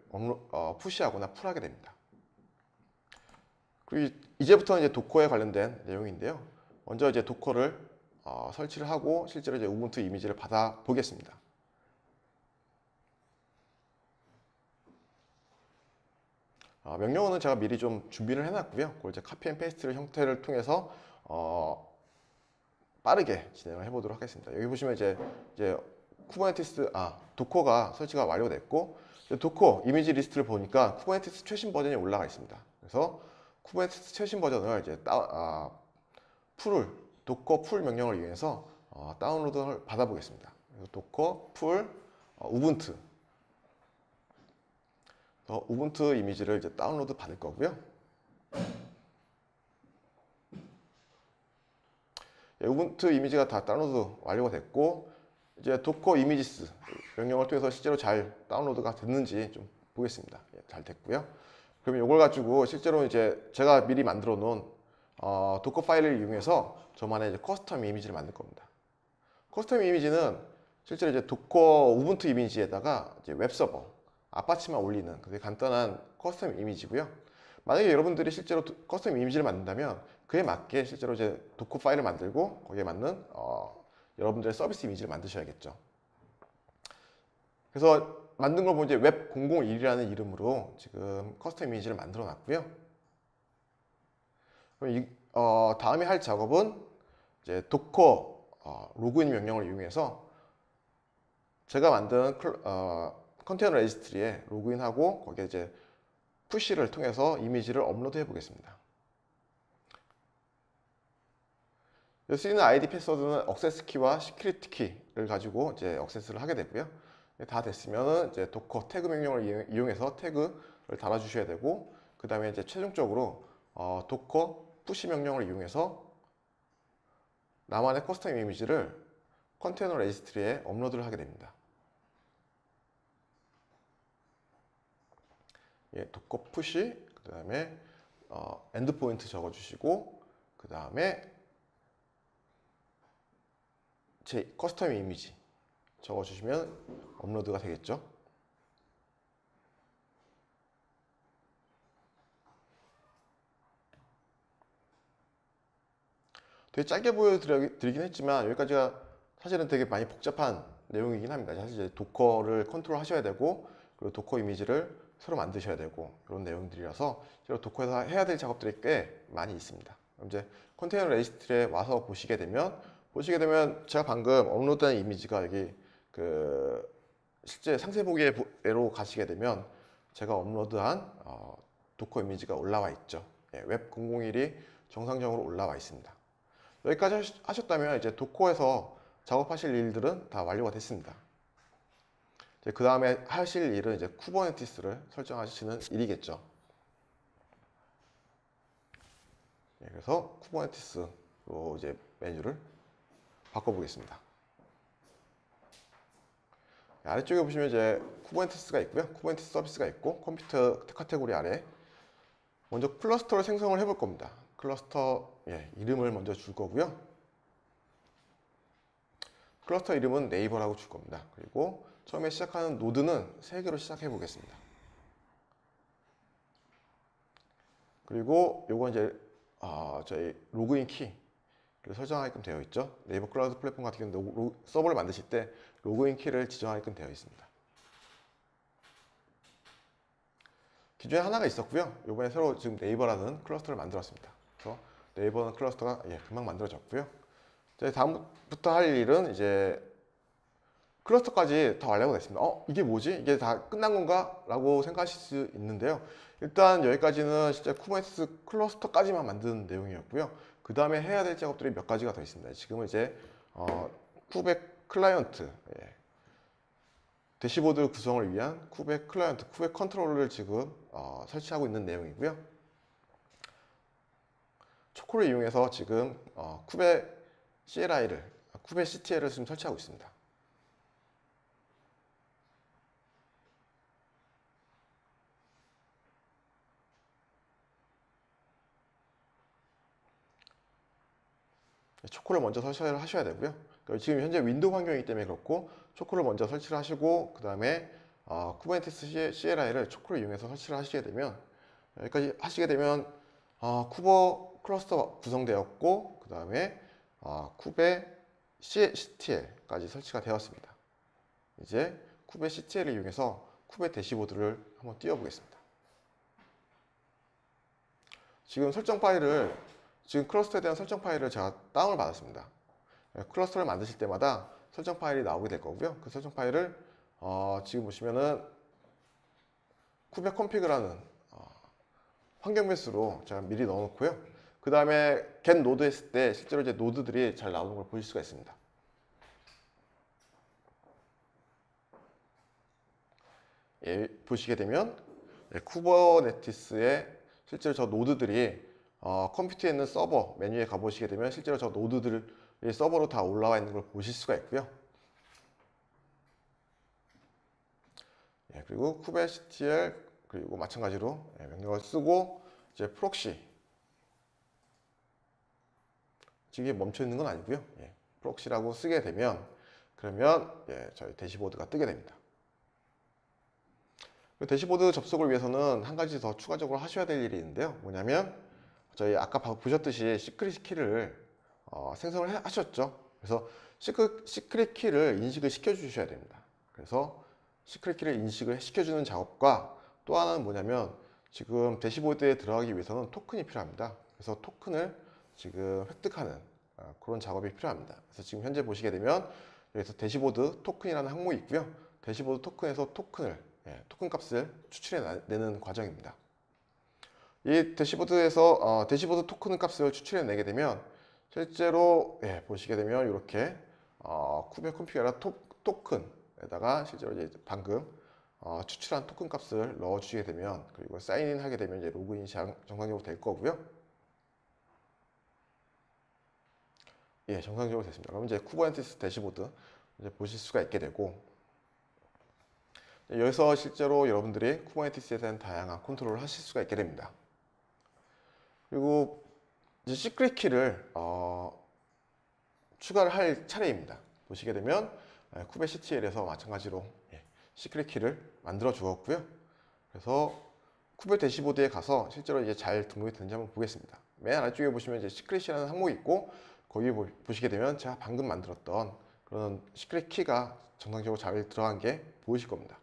푸시하거나 풀하게 됩니다. 그리고 이제부터는 이제 도커에 관련된 내용인데요. 먼저 이제 도커를 설치를 하고 실제로 이제 우분투 이미지를 받아 보겠습니다. 명령어는 제가 미리 좀 준비를 해놨고요. 그걸 이제 카피 앤 페이스트 형태를 통해서 빠르게 진행을 해보도록 하겠습니다. 여기 보시면 이제 쿠버네티스 도커가 설치가 완료됐고, 도커 이미지 리스트를 보니까 쿠버네티스 최신 버전이 올라가 있습니다. 그래서 쿠버네티스 최신 버전을 이제 도커 풀 명령을 이용해서 다운로드를 받아보겠습니다. 도커 풀 우분투 우분투 이미지를 이제 다운로드 받을 거고요. 우분투 이미지가 다 다운로드 완료가 됐고, 이제 도커 이미지스 명령을 통해서 실제로 잘 다운로드가 됐는지 좀 보겠습니다. 잘 됐고요. 그러면 이걸 가지고 실제로 이제 제가 미리 만들어 놓은 도커 파일을 이용해서 저만의 이제 커스텀 이미지를 만들 겁니다. 커스텀 이미지는 실제로 이제 도커 우분투 이미지에다가 이제 웹서버 아파치만 올리는 되게 간단한 커스텀 이미지고요. 만약에 여러분들이 실제로 커스텀 이미지를 만든다면 그에 맞게 실제로 이제 도커 파일을 만들고 거기에 맞는 여러분들의 서비스 이미지를 만드셔야겠죠. 그래서 만든 걸 보면 이제 웹 001이라는 이름으로 지금 커스텀 이미지를 만들어 놨고요. 그럼 다음에 할 작업은 이제 도커 로그인 명령을 이용해서 제가 만든 컨테이너 레지스트리에 로그인하고 거기에 이제 푸시를 통해서 이미지를 업로드 해 보겠습니다. 여기 쓰이는 아이디 패스워드는 액세스 키와 시큐리티 키를 가지고 이제 액세스를 하게 되고요. 다 됐으면은 이제 도커 태그 명령을 이용해서 태그를 달아 주셔야 되고, 그 다음에 이제 최종적으로 도커 푸시 명령을 이용해서 나만의 커스텀 이미지를 컨테이너 레지스트리에 업로드를 하게 됩니다. 도커 푸시, 그 다음에 엔드 포인트 적어주시고, 그 다음에 제 커스텀 이미지 적어주시면 업로드가 되겠죠. 되게 짧게 보여드리긴 했지만 여기까지가 사실은 되게 많이 복잡한 내용이긴 합니다. 사실 이제 도커를 컨트롤 하셔야 되고, 그리고 도커 이미지를 새로 만드셔야 되고, 이런 내용들이라서 실제로 도커에서 해야 될 작업들이 꽤 많이 있습니다. 그럼 이제 컨테이너 레지스트리에 와서 보시게 되면 제가 방금 업로드한 이미지가 여기 실제 상세 보기로 가시게 되면 제가 업로드한 도커 이미지가 올라와 있죠. 웹 001이 정상적으로 올라와 있습니다. 여기까지 하셨다면 이제 도커에서 작업하실 일들은 다 완료가 됐습니다. 그 다음에 하실 일은 이제 쿠버네티스를 설정하시는 일이겠죠. 그래서 쿠버네티스로 이제 메뉴를 바꿔보겠습니다. 아래쪽에 보시면 이제 쿠버네티스가 있고요. 쿠버네티스 서비스가 있고, 컴퓨터 카테고리 아래 먼저 클러스터를 생성을 해볼 겁니다. 클러스터 이름을 먼저 줄 거고요. 클러스터 이름은 네이버라고 줄 겁니다. 그리고 처음에 시작하는 노드는 3개로 시작해 보겠습니다. 그리고 요건 이제 저희 로그인 키, 설정하게끔 되어 있죠. 네이버 클라우드 플랫폼 같은 경우는 서버를 만드실 때 로그인 키를 지정하게끔 되어 있습니다. 기존에 하나가 있었고요. 이번에 새로 지금 네이버라는 클러스터를 만들었습니다. 그래서 네이버는 클러스터가 금방 만들어졌고요. 이제 다음부터 할 일은 이제 클러스터까지 다 완료가 됐습니다. 이게 뭐지? 이게 다 끝난 건가? 라고 생각하실 수 있는데요. 일단 여기까지는 실제 쿠버네티스 클러스터까지만 만드는 내용이었고요. 그 다음에 해야 될 작업들이 몇 가지가 더 있습니다. 지금은 이제 쿠베 클라이언트, 대시보드 구성을 위한 쿠베 클라이언트, 쿠베 컨트롤러를 지금 설치하고 있는 내용이고요. 초코를 이용해서 지금 쿠베 CLI를, 쿠베 CTL을 지금 설치하고 있습니다. 초코를 먼저 설치를 하셔야 되고요. 지금 현재 윈도우 환경이기 때문에 그렇고 초코를 먼저 설치를 하시고 그 다음에 쿠버네티스 CLI를 초코를 이용해서 설치를 하시게 되면 여기까지 하시게 되면 쿠버 클러스터 구성되었고 그 다음에 쿠베 CTL까지 설치가 되었습니다. 이제 쿠베 CTL을 이용해서 쿠베 대시보드를 한번 띄워보겠습니다. 지금 설정 파일을 지금 클러스터에 대한 설정 파일을 제가 다운을 받았습니다. 클러스터를 만드실 때마다 설정 파일이 나오게 될 거고요. 그 설정 파일을 지금 보시면은 쿠베 컴피그라는 환경 배수로 제가 미리 넣어놓고요. 그 다음에 get 노드 했을 때 실제로 이제 노드들이 잘 나오는 걸 보실 수가 있습니다. 보시게 되면 쿠버네티스의 실제로 저 노드들이 컴퓨터에 있는 서버 메뉴에 가보시게 되면 실제로 저 노드들이 서버로 다 올라와 있는 걸 보실 수가 있고요. 그리고 kubectl 그리고 마찬가지로 명령을 쓰고 이제 프록시 지금 이게 멈춰 있는 건 아니고요. 프록시라고 쓰게 되면 그러면 저희 대시보드가 뜨게 됩니다. 대시보드 접속을 위해서는 한 가지 더 추가적으로 하셔야 될 일이 있는데요. 뭐냐면 저희 아까 보셨듯이 시크릿 키를 생성을 하셨죠. 그래서 시크릿 키를 인식을 시켜 주셔야 됩니다. 그래서 시크릿 키를 인식을 시켜주는 작업과 또 하나는 뭐냐면 지금 대시보드에 들어가기 위해서는 토큰이 필요합니다. 그래서 토큰을 지금 획득하는 그런 작업이 필요합니다. 그래서 지금 현재 보시게 되면 여기서 대시보드 토큰이라는 항목이 있고요. 대시보드 토큰에서 토큰 값을 추출해내는 과정입니다. 이 대시보드에서 대시보드 토큰 값을 추출해내게 되면 실제로 보시게 되면 이렇게 쿠베 컴피그라 토큰에다가 실제로 이제 방금 추출한 토큰 값을 넣어주게 되면 그리고 사인인 하게 되면 이제 로그인이 정상적으로 될 거고요. 정상적으로 됐습니다. 그럼 이제 쿠버네티스 대시보드 이제 보실 수가 있게 되고 여기서 실제로 여러분들이 쿠버네티스에 대한 다양한 컨트롤을 하실 수가 있게 됩니다. 그리고 이제 시크릿 키를 추가를 할 차례입니다. 보시게 되면 쿠베 CTL에서 마찬가지로 시크릿 키를 만들어 주었고요. 그래서 쿠베 대시보드에 가서 실제로 이제 잘 등록이 되는지 한번 보겠습니다. 맨 아래쪽에 보시면 이제 시크릿이라는 항목이 있고 거기 보시게 되면 제가 방금 만들었던 그런 시크릿 키가 정상적으로 잘 들어간 게 보이실 겁니다.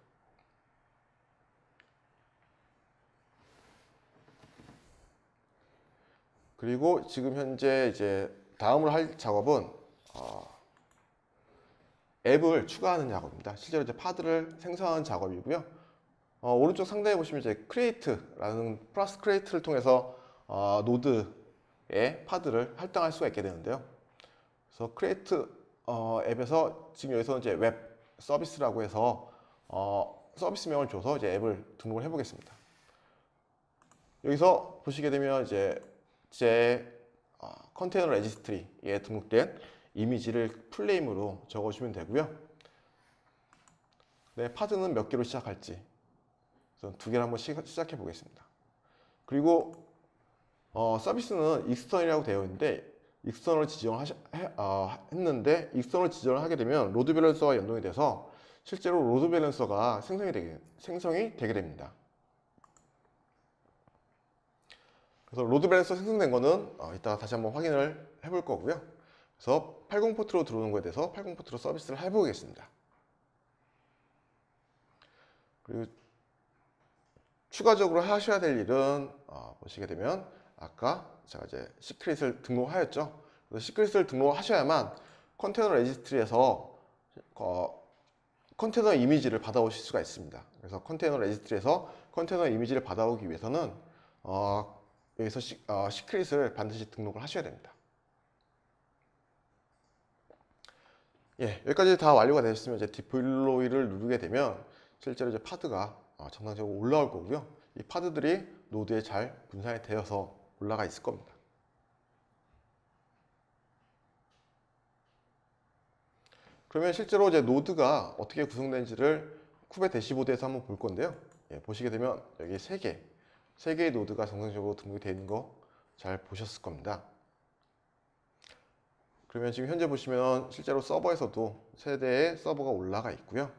그리고 지금 현재 이제 다음으로 할 작업은 앱을 추가하는 작업입니다. 실제로 이제 파드를 생성하는 작업이고요. 오른쪽 상단에 보시면 이제 create라는 플러스 create를 통해서 노드의 파드를 할당할 수가 있게 되는데요. 그래서 create 앱에서 지금 여기서 이제 웹 서비스라고 해서 서비스명을 줘서 이제 앱을 등록을 해보겠습니다. 여기서 보시게 되면 이제 제 컨테이너 레지스트리에 등록된 이미지를 풀네임으로 적어주면 되고요. 파드는 몇 개로 시작할지 두 개를 한번 시작해 보겠습니다. 그리고 서비스는 익스턴이라고 되어 있는데 익스턴을 했는데 익스턴을 지정을 하게 되면 로드 밸런서와 연동이 돼서 실제로 로드 밸런서가 생성이 되게 됩니다. 그래서 로드 밸런서 생성된 거는 이따가 다시 한번 확인을 해볼 거고요. 그래서 80 포트로 들어오는 거에 대해서 80 포트로 서비스를 해보겠습니다. 그리고 추가적으로 하셔야 될 일은 보시게 되면 아까 제가 이제 시크릿을 등록하였죠. 그래서 시크릿을 등록하셔야만 컨테이너 레지스트리에서 컨테이너 이미지를 받아오실 수가 있습니다. 그래서 컨테이너 레지스트리에서 컨테이너 이미지를 받아오기 위해서는 여기서 시크릿을 반드시 등록을 하셔야 됩니다. 예, 여기까지 다 완료가 되셨으면 이제 디플로이를 누르게 되면 실제로 이제 파드가 정상적으로 올라올 거고요. 이 파드들이 노드에 잘 분산이 되어서 올라가 있을 겁니다. 그러면 실제로 이제 노드가 어떻게 구성되는지를 쿠베 대시보드에서 한번 볼 건데요. 예, 보시게 되면 여기 세 개의 노드가 정상적으로 등록이 되어 있는 거 잘 보셨을 겁니다. 그러면 지금 현재 보시면 실제로 서버에서도 세 대의 서버가 올라가 있고요.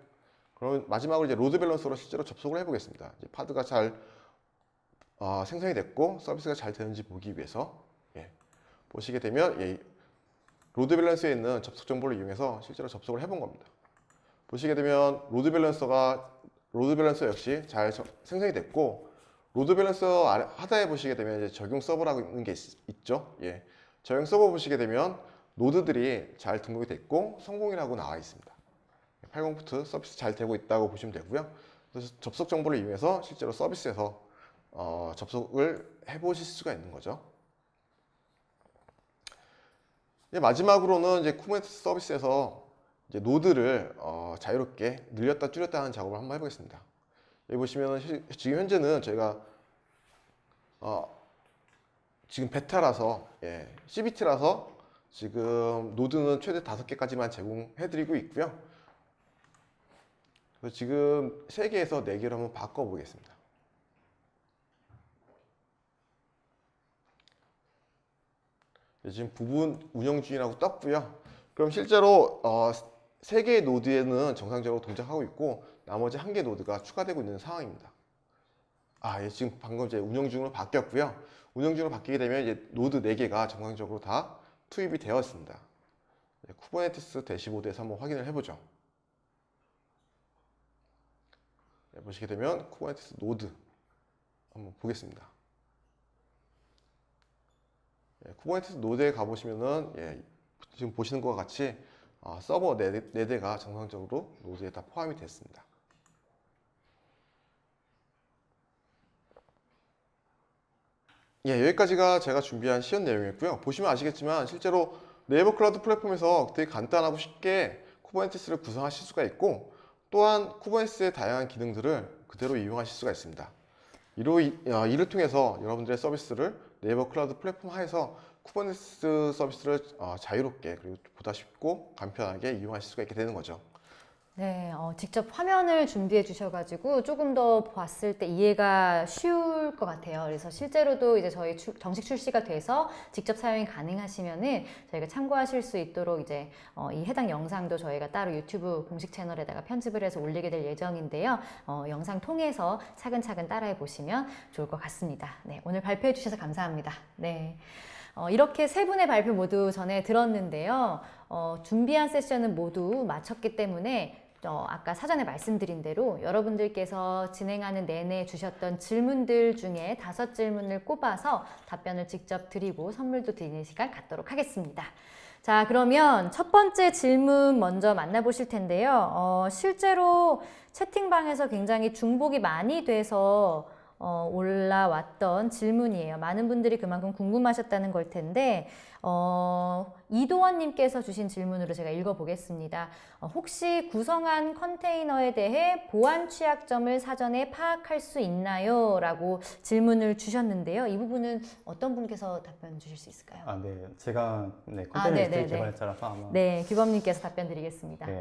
그럼 마지막으로 이제 로드 밸런서로 실제로 접속을 해보겠습니다. 이제 파드가 잘 생성이 됐고 서비스가 잘 되는지 보기 위해서 보시게 되면 로드 밸런서에 있는 접속 정보를 이용해서 실제로 접속을 해본 겁니다. 보시게 되면 로드 밸런서 역시 잘 생성이 됐고 로드 밸런서 하단에 보시게 되면 이제 적용 서버라고 있는 게 있죠. 예, 적용 서버 보시게 되면 노드들이 잘 등록이 됐고 성공이라고 나와 있습니다. 80포트 서비스 잘 되고 있다고 보시면 되고요. 그래서 접속 정보를 이용해서 실제로 서비스에서 접속을 해보실 수가 있는 거죠. 마지막으로는 이제 쿠버네티스 서비스에서 이제 노드를 자유롭게 늘렸다 줄였다 하는 작업을 한번 해보겠습니다. 여기 보시면 지금 현재는 저희가 지금 베타라서 CBT라서 지금 노드는 최대 5개까지만 제공해드리고 있고요. 그래서 지금 3개에서 4개로 한번 바꿔보겠습니다. 지금 부분 운영 중이라고 떴고요. 그럼 실제로 3개의 노드에는 정상적으로 동작하고 있고 나머지 1개 노드가 추가되고 있는 상황입니다. 지금 방금 이제 운영 중으로 바뀌었고요. 운영 중으로 바뀌게 되면 이제 노드 4개가 정상적으로 다 투입이 되었습니다. 쿠버네티스 대시보드에서 한번 확인을 해보죠. 보시게 되면 쿠버네티스 노드 한번 보겠습니다. 쿠버네티스 노드에 가보시면은 지금 보시는 것과 같이 서버 4대가 정상적으로 노드에 다 포함이 됐습니다. 여기까지가 제가 준비한 시연 내용이었고요. 보시면 아시겠지만 실제로 네이버 클라우드 플랫폼에서 되게 간단하고 쉽게 쿠버네티스를 구성하실 수가 있고 또한 쿠버네티스의 다양한 기능들을 그대로 이용하실 수가 있습니다. 이를 통해서 여러분들의 서비스를 네이버 클라우드 플랫폼 하에서 쿠버네티스 서비스를 자유롭게 그리고 보다 쉽고 간편하게 이용하실 수가 있게 되는 거죠. 네, 직접 화면을 준비해 주셔가지고 조금 더 봤을 때 이해가 쉬울 것 같아요. 그래서 실제로도 이제 저희 정식 출시가 돼서 직접 사용이 가능하시면은 저희가 참고하실 수 있도록 이제 이 해당 영상도 저희가 따로 유튜브 공식 채널에다가 편집을 해서 올리게 될 예정인데요. 영상 통해서 차근차근 따라해 보시면 좋을 것 같습니다. 네, 오늘 발표해 주셔서 감사합니다. 네. 이렇게 세 분의 발표 모두 전에 들었는데요. 준비한 세션은 모두 마쳤기 때문에 아까 사전에 말씀드린 대로 여러분들께서 진행하는 내내 주셨던 질문들 중에 5질문을 꼽아서 답변을 직접 드리고 선물도 드리는 시간 갖도록 하겠습니다. 자, 그러면 첫 번째 질문 먼저 만나보실 텐데요. 실제로 채팅방에서 굉장히 중복이 많이 돼서 올라왔던 질문이에요. 많은 분들이 그만큼 궁금하셨다는 걸 텐데 이도원님께서 주신 질문으로 제가 읽어보겠습니다. 혹시 구성한 컨테이너에 대해 보안 취약점을 사전에 파악할 수 있나요? 라고 질문을 주셨는데요. 이 부분은 어떤 분께서 답변 주실 수 있을까요? 네. 제가 컨테이너 레지스트리 개발자라서 아마 네, 규범님께서 답변 드리겠습니다. 네,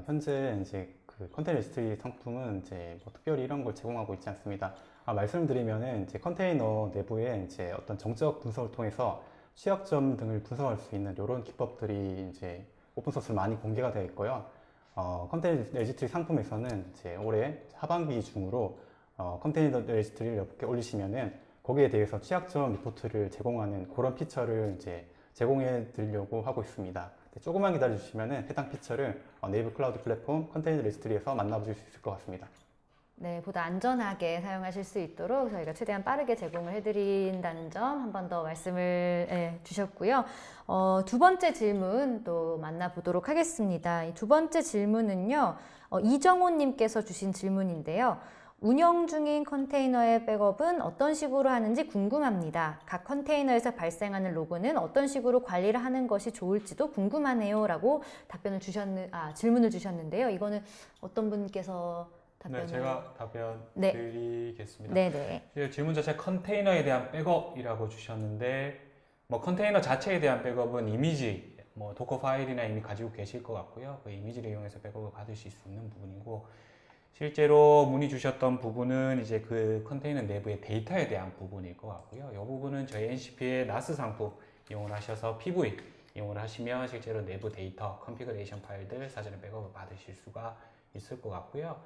현재 이제 그 컨테이너 레지스트리 상품은 이제 뭐 특별히 이런 걸 제공하고 있지 않습니다. 말씀드리면은 이제 컨테이너 내부에 이제 어떤 정적 분석을 통해서 취약점 등을 분석할 수 있는 이런 기법들이 이제 오픈소스로 많이 공개가 되어 있고요. 컨테이너 레지스트리 상품에서는 이제 올해 하반기 중으로 컨테이너 레지스트리를 몇 개 올리시면은 거기에 대해서 취약점 리포트를 제공하는 그런 피처를 이제 제공해 드리려고 하고 있습니다. 조금만 기다려 주시면 해당 피처를 네이버 클라우드 플랫폼 컨테이너 레지스트리에서 만나보실 수 있을 것 같습니다. 네, 보다 안전하게 사용하실 수 있도록 저희가 최대한 빠르게 제공을 해드린다는 점 한 번 더 말씀을 주셨고요. 두 번째 질문 또 만나보도록 하겠습니다. 이 두 번째 질문은요, 이정호님께서 주신 질문인데요. 운영 중인 컨테이너의 백업은 어떤 식으로 하는지 궁금합니다. 각 컨테이너에서 발생하는 로그는 어떤 식으로 관리를 하는 것이 좋을지도 궁금하네요. 라고 질문을 주셨는데요. 이거는 어떤 분께서 답변을? 네, 제가 답변 네. 드리겠습니다. 네네. 질문 자체 컨테이너에 대한 백업이라고 주셨는데, 뭐 컨테이너 자체에 대한 백업은 이미지, 뭐 도커 파일이나 이미 가지고 계실 것 같고요. 그 이미지를 이용해서 백업을 받으실 수 있는 부분이고, 실제로 문의 주셨던 부분은 이제 그 컨테이너 내부의 데이터에 대한 부분일 것 같고요. 이 부분은 저희 NCP의 NAS 상품 이용을 하셔서 PV 이용을 하시면 실제로 내부 데이터, 컨피그레이션 파일들 사전에 백업을 받으실 수가 있을 것 같고요.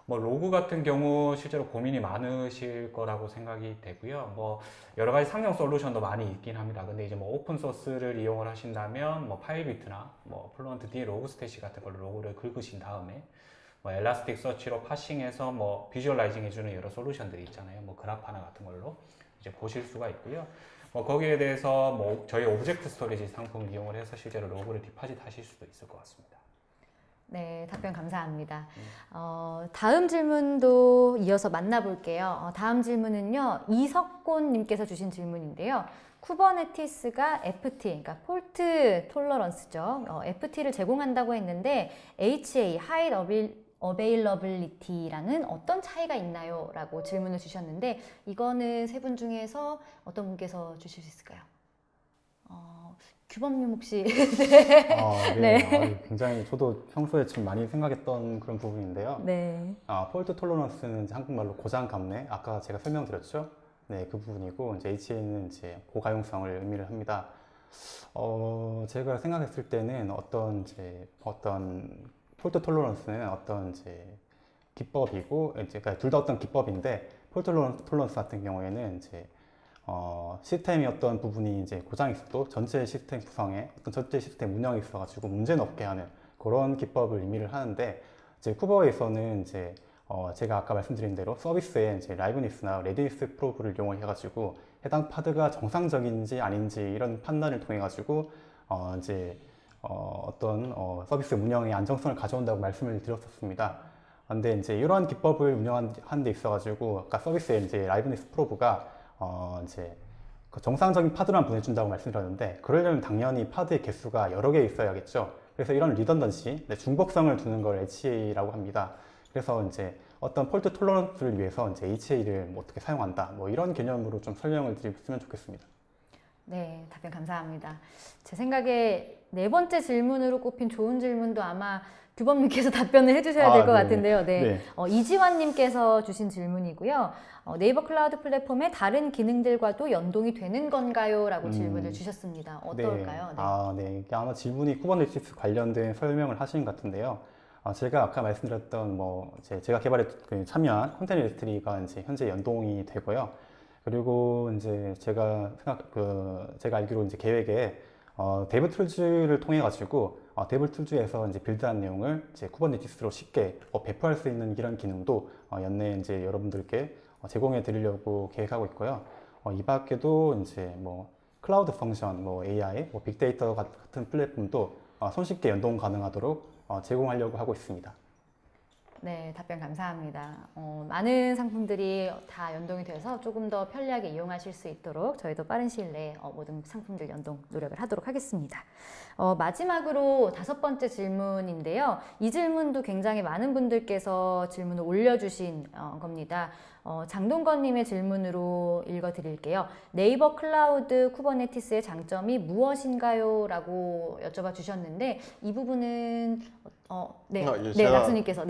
뭐 로그 같은 경우 실제로 고민이 많으실 거라고 생각이 되고요. 뭐 여러 가지 상용 솔루션도 많이 있긴 합니다. 근데 이제 뭐 오픈 소스를 이용을 하신다면 뭐 파이비트나 뭐 플루언트 D 로그스태시 같은 걸로 로그를 긁으신 다음에 뭐 엘라스틱 서치로 파싱해서 뭐 비주얼라이징 해주는 여러 솔루션들이 있잖아요. 뭐 그라파나 같은 걸로 이제 보실 수가 있고요. 뭐 거기에 대해서 뭐 저희 오브젝트 스토리지 상품을 이용을 해서 실제로 로그를 디파짓 하실 수도 있을 것 같습니다. 네, 답변 감사합니다. 다음 질문도 이어서 만나볼게요. 다음 질문은요, 이석곤님께서 주신 질문인데요. 쿠버네티스가 FT, 그러니까 폴트 톨러런스죠. FT를 제공한다고 했는데 HA, High Availability라는 어떤 차이가 있나요? 라고 질문을 주셨는데 이거는 세 분 중에서 어떤 분께서 주실 수 있을까요? 규범님 혹시 네. 굉장히 저도 평소에 좀 많이 생각했던 그런 부분인데요. 네. 폴트 톨러런스는 이제 한국말로 고장 감내, 아까 제가 설명드렸죠. 네, 그 부분이고 이제 HA는 이제 고가용성을 의미를 합니다. 제가 생각했을 때는 어떤 폴트 톨러런스는 어떤 이제 기법이고 이제 그러니까 둘 다 어떤 기법인데 폴트 톨러런스 같은 경우에는 이제 시스템이 어떤 부분이 이제 고장이 있어도 전체 시스템 구성에 어떤 전체 시스템 운영에 있어가지고 문제는 없게 하는 그런 기법을 의미를 하는데 이제 쿠버에서는 이제 제가 아까 말씀드린 대로 서비스에 이제 라이브니스나 레디니스 프로브를 이용해가지고 해당 파드가 정상적인지 아닌지 이런 판단을 통해가지고 이제 어떤 서비스 운영의 안정성을 가져온다고 말씀을 드렸었습니다. 근데 이제 이러한 기법을 운영하는 데 있어가지고 아까 서비스에 이제 라이브니스 프로브가 이제 그 정상적인 파드만 보내준다고 말씀드렸는데 그러려면 당연히 파드의 개수가 여러 개 있어야겠죠. 그래서 이런 리던던시, 중복성을 두는 걸 HA라고 합니다. 그래서 이제 어떤 폴트 톨러런스를 위해서 이제 HA를 뭐 어떻게 사용한다, 뭐 이런 개념으로 좀 설명을 드렸으면 좋겠습니다. 네, 답변 감사합니다. 제 생각에 네 번째 질문으로 꼽힌 좋은 질문도 아마 규범님께서 답변을 해주셔야 될 것 같은데요. 네. 이지환님께서 주신 질문이고요. 네이버 클라우드 플랫폼의 다른 기능들과도 연동이 되는 건가요? 라고 질문을 주셨습니다. 어떨까요? 네. 이게 아마 질문이 쿠버네티스 관련된 설명을 하시는 것 같은데요. 제가 아까 말씀드렸던 제가 참여한 컨테이너 레지스트리가 이제 현재 연동이 되고요. 그리고 이제 제가 알기로 이제 계획에 데브 툴즈를 통해 가지고 데브 툴즈에서 이제 빌드한 내용을 이제 쿠버네티스로 쉽게 배포할 수 있는 이런 기능도 연내에 이제 여러분들께 제공해 드리려고 계획하고 있고요. 이 밖에도 이제 클라우드 펑션, AI, 빅데이터 같은 플랫폼도 손쉽게 연동 가능하도록 제공하려고 하고 있습니다. 네, 답변 감사합니다. 많은 상품들이 다 연동이 돼서 조금 더 편리하게 이용하실 수 있도록 저희도 빠른 시일 내에 모든 상품들 연동 노력을 하도록 하겠습니다. 마지막으로 다섯 번째 질문인데요. 이 질문도 굉장히 많은 분들께서 질문을 올려주신 겁니다. 장동건님의 질문으로 읽어드릴게요. 네이버 클라우드 쿠버네티스의 장점이 무엇인가요? 라고 여쭤봐 주셨는데 이 부분은 낙수님께서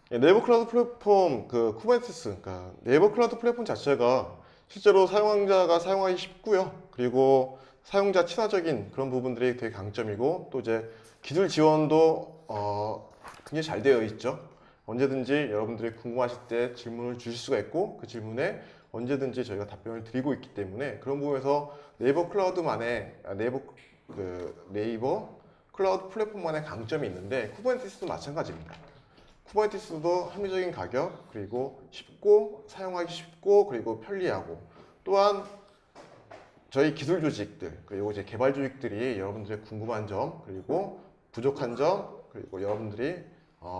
네이버 클라우드 플랫폼 쿠버네티스, 그러니까 네이버 클라우드 플랫폼 자체가 실제로 사용자가 사용하기 쉽고요. 그리고 사용자 친화적인 그런 부분들이 되게 강점이고 또 이제 기술 지원도 굉장히 잘 되어 있죠. 언제든지 여러분들이 궁금하실 때 질문을 주실 수가 있고 그 질문에 언제든지 저희가 답변을 드리고 있기 때문에 그런 부분에서 네이버 클라우드만의 네이버 클라우드 플랫폼만의 강점이 있는데 쿠버네티스도 마찬가지입니다. 쿠버네티스도 합리적인 가격, 그리고 쉽고 사용하기 쉽고 그리고 편리하고, 또한 저희 기술 조직들 그리고 이제 개발 조직들이 여러분들의 궁금한 점 그리고 부족한 점 그리고 여러분들이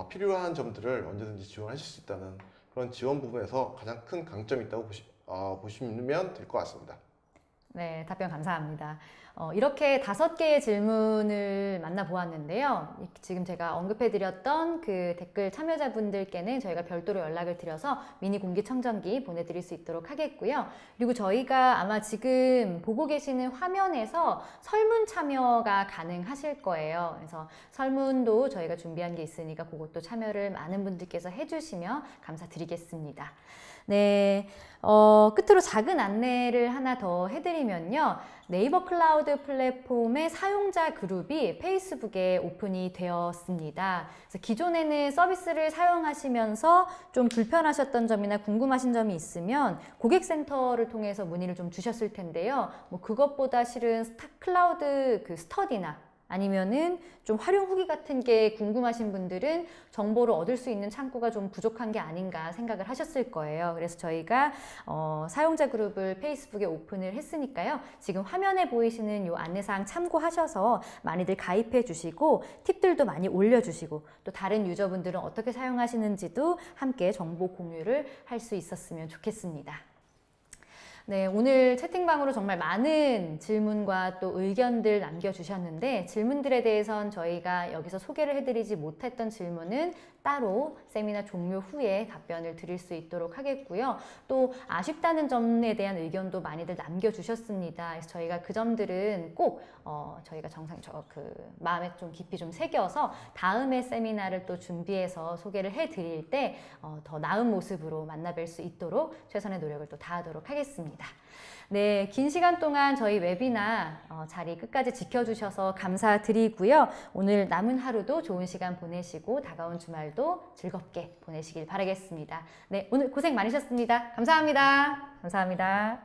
필요한 점들을 언제든지 지원하실 수 있다는 그런 지원 부분에서 가장 큰 강점이 있다고 보시면 될 것 같습니다. 네, 답변 감사합니다. 이렇게 5개의 질문을 만나보았는데요. 지금 제가 언급해드렸던 그 댓글 참여자분들께는 저희가 별도로 연락을 드려서 미니 공기청정기 보내드릴 수 있도록 하겠고요. 그리고 저희가 아마 지금 보고 계시는 화면에서 설문 참여가 가능하실 거예요. 그래서 설문도 저희가 준비한 게 있으니까 그것도 참여를 많은 분들께서 해주시면 감사드리겠습니다. 네, 끝으로 작은 안내를 하나 더 해드리면요. 네이버 클라우드 플랫폼의 사용자 그룹이 페이스북에 오픈이 되었습니다. 그래서 기존에는 서비스를 사용하시면서 좀 불편하셨던 점이나 궁금하신 점이 있으면 고객센터를 통해서 문의를 좀 주셨을 텐데요. 뭐 그것보다 실은 클라우드 그 스터디나 아니면은 좀 활용 후기 같은 게 궁금하신 분들은 정보를 얻을 수 있는 창구가 좀 부족한 게 아닌가 생각을 하셨을 거예요. 그래서 저희가 사용자 그룹을 페이스북에 오픈을 했으니까요. 지금 화면에 보이시는 이 안내사항 참고하셔서 많이들 가입해 주시고 팁들도 많이 올려주시고 또 다른 유저분들은 어떻게 사용하시는지도 함께 정보 공유를 할 수 있었으면 좋겠습니다. 네, 오늘 채팅방으로 정말 많은 질문과 또 의견들 남겨주셨는데 질문들에 대해선 저희가 여기서 소개를 해드리지 못했던 질문은 따로 세미나 종료 후에 답변을 드릴 수 있도록 하겠고요. 또 아쉽다는 점에 대한 의견도 많이들 남겨주셨습니다. 그래서 저희가 그 점들은 꼭 저희가 마음에 좀 깊이 좀 새겨서 다음에 세미나를 또 준비해서 소개를 해드릴 때 더 나은 모습으로 만나뵐 수 있도록 최선의 노력을 또 다하도록 하겠습니다. 네, 긴 시간 동안 저희 웨비나 자리 끝까지 지켜주셔서 감사드리고요. 오늘 남은 하루도 좋은 시간 보내시고 다가온 주말도 즐겁게 보내시길 바라겠습니다. 네, 오늘 고생 많으셨습니다. 감사합니다. 감사합니다.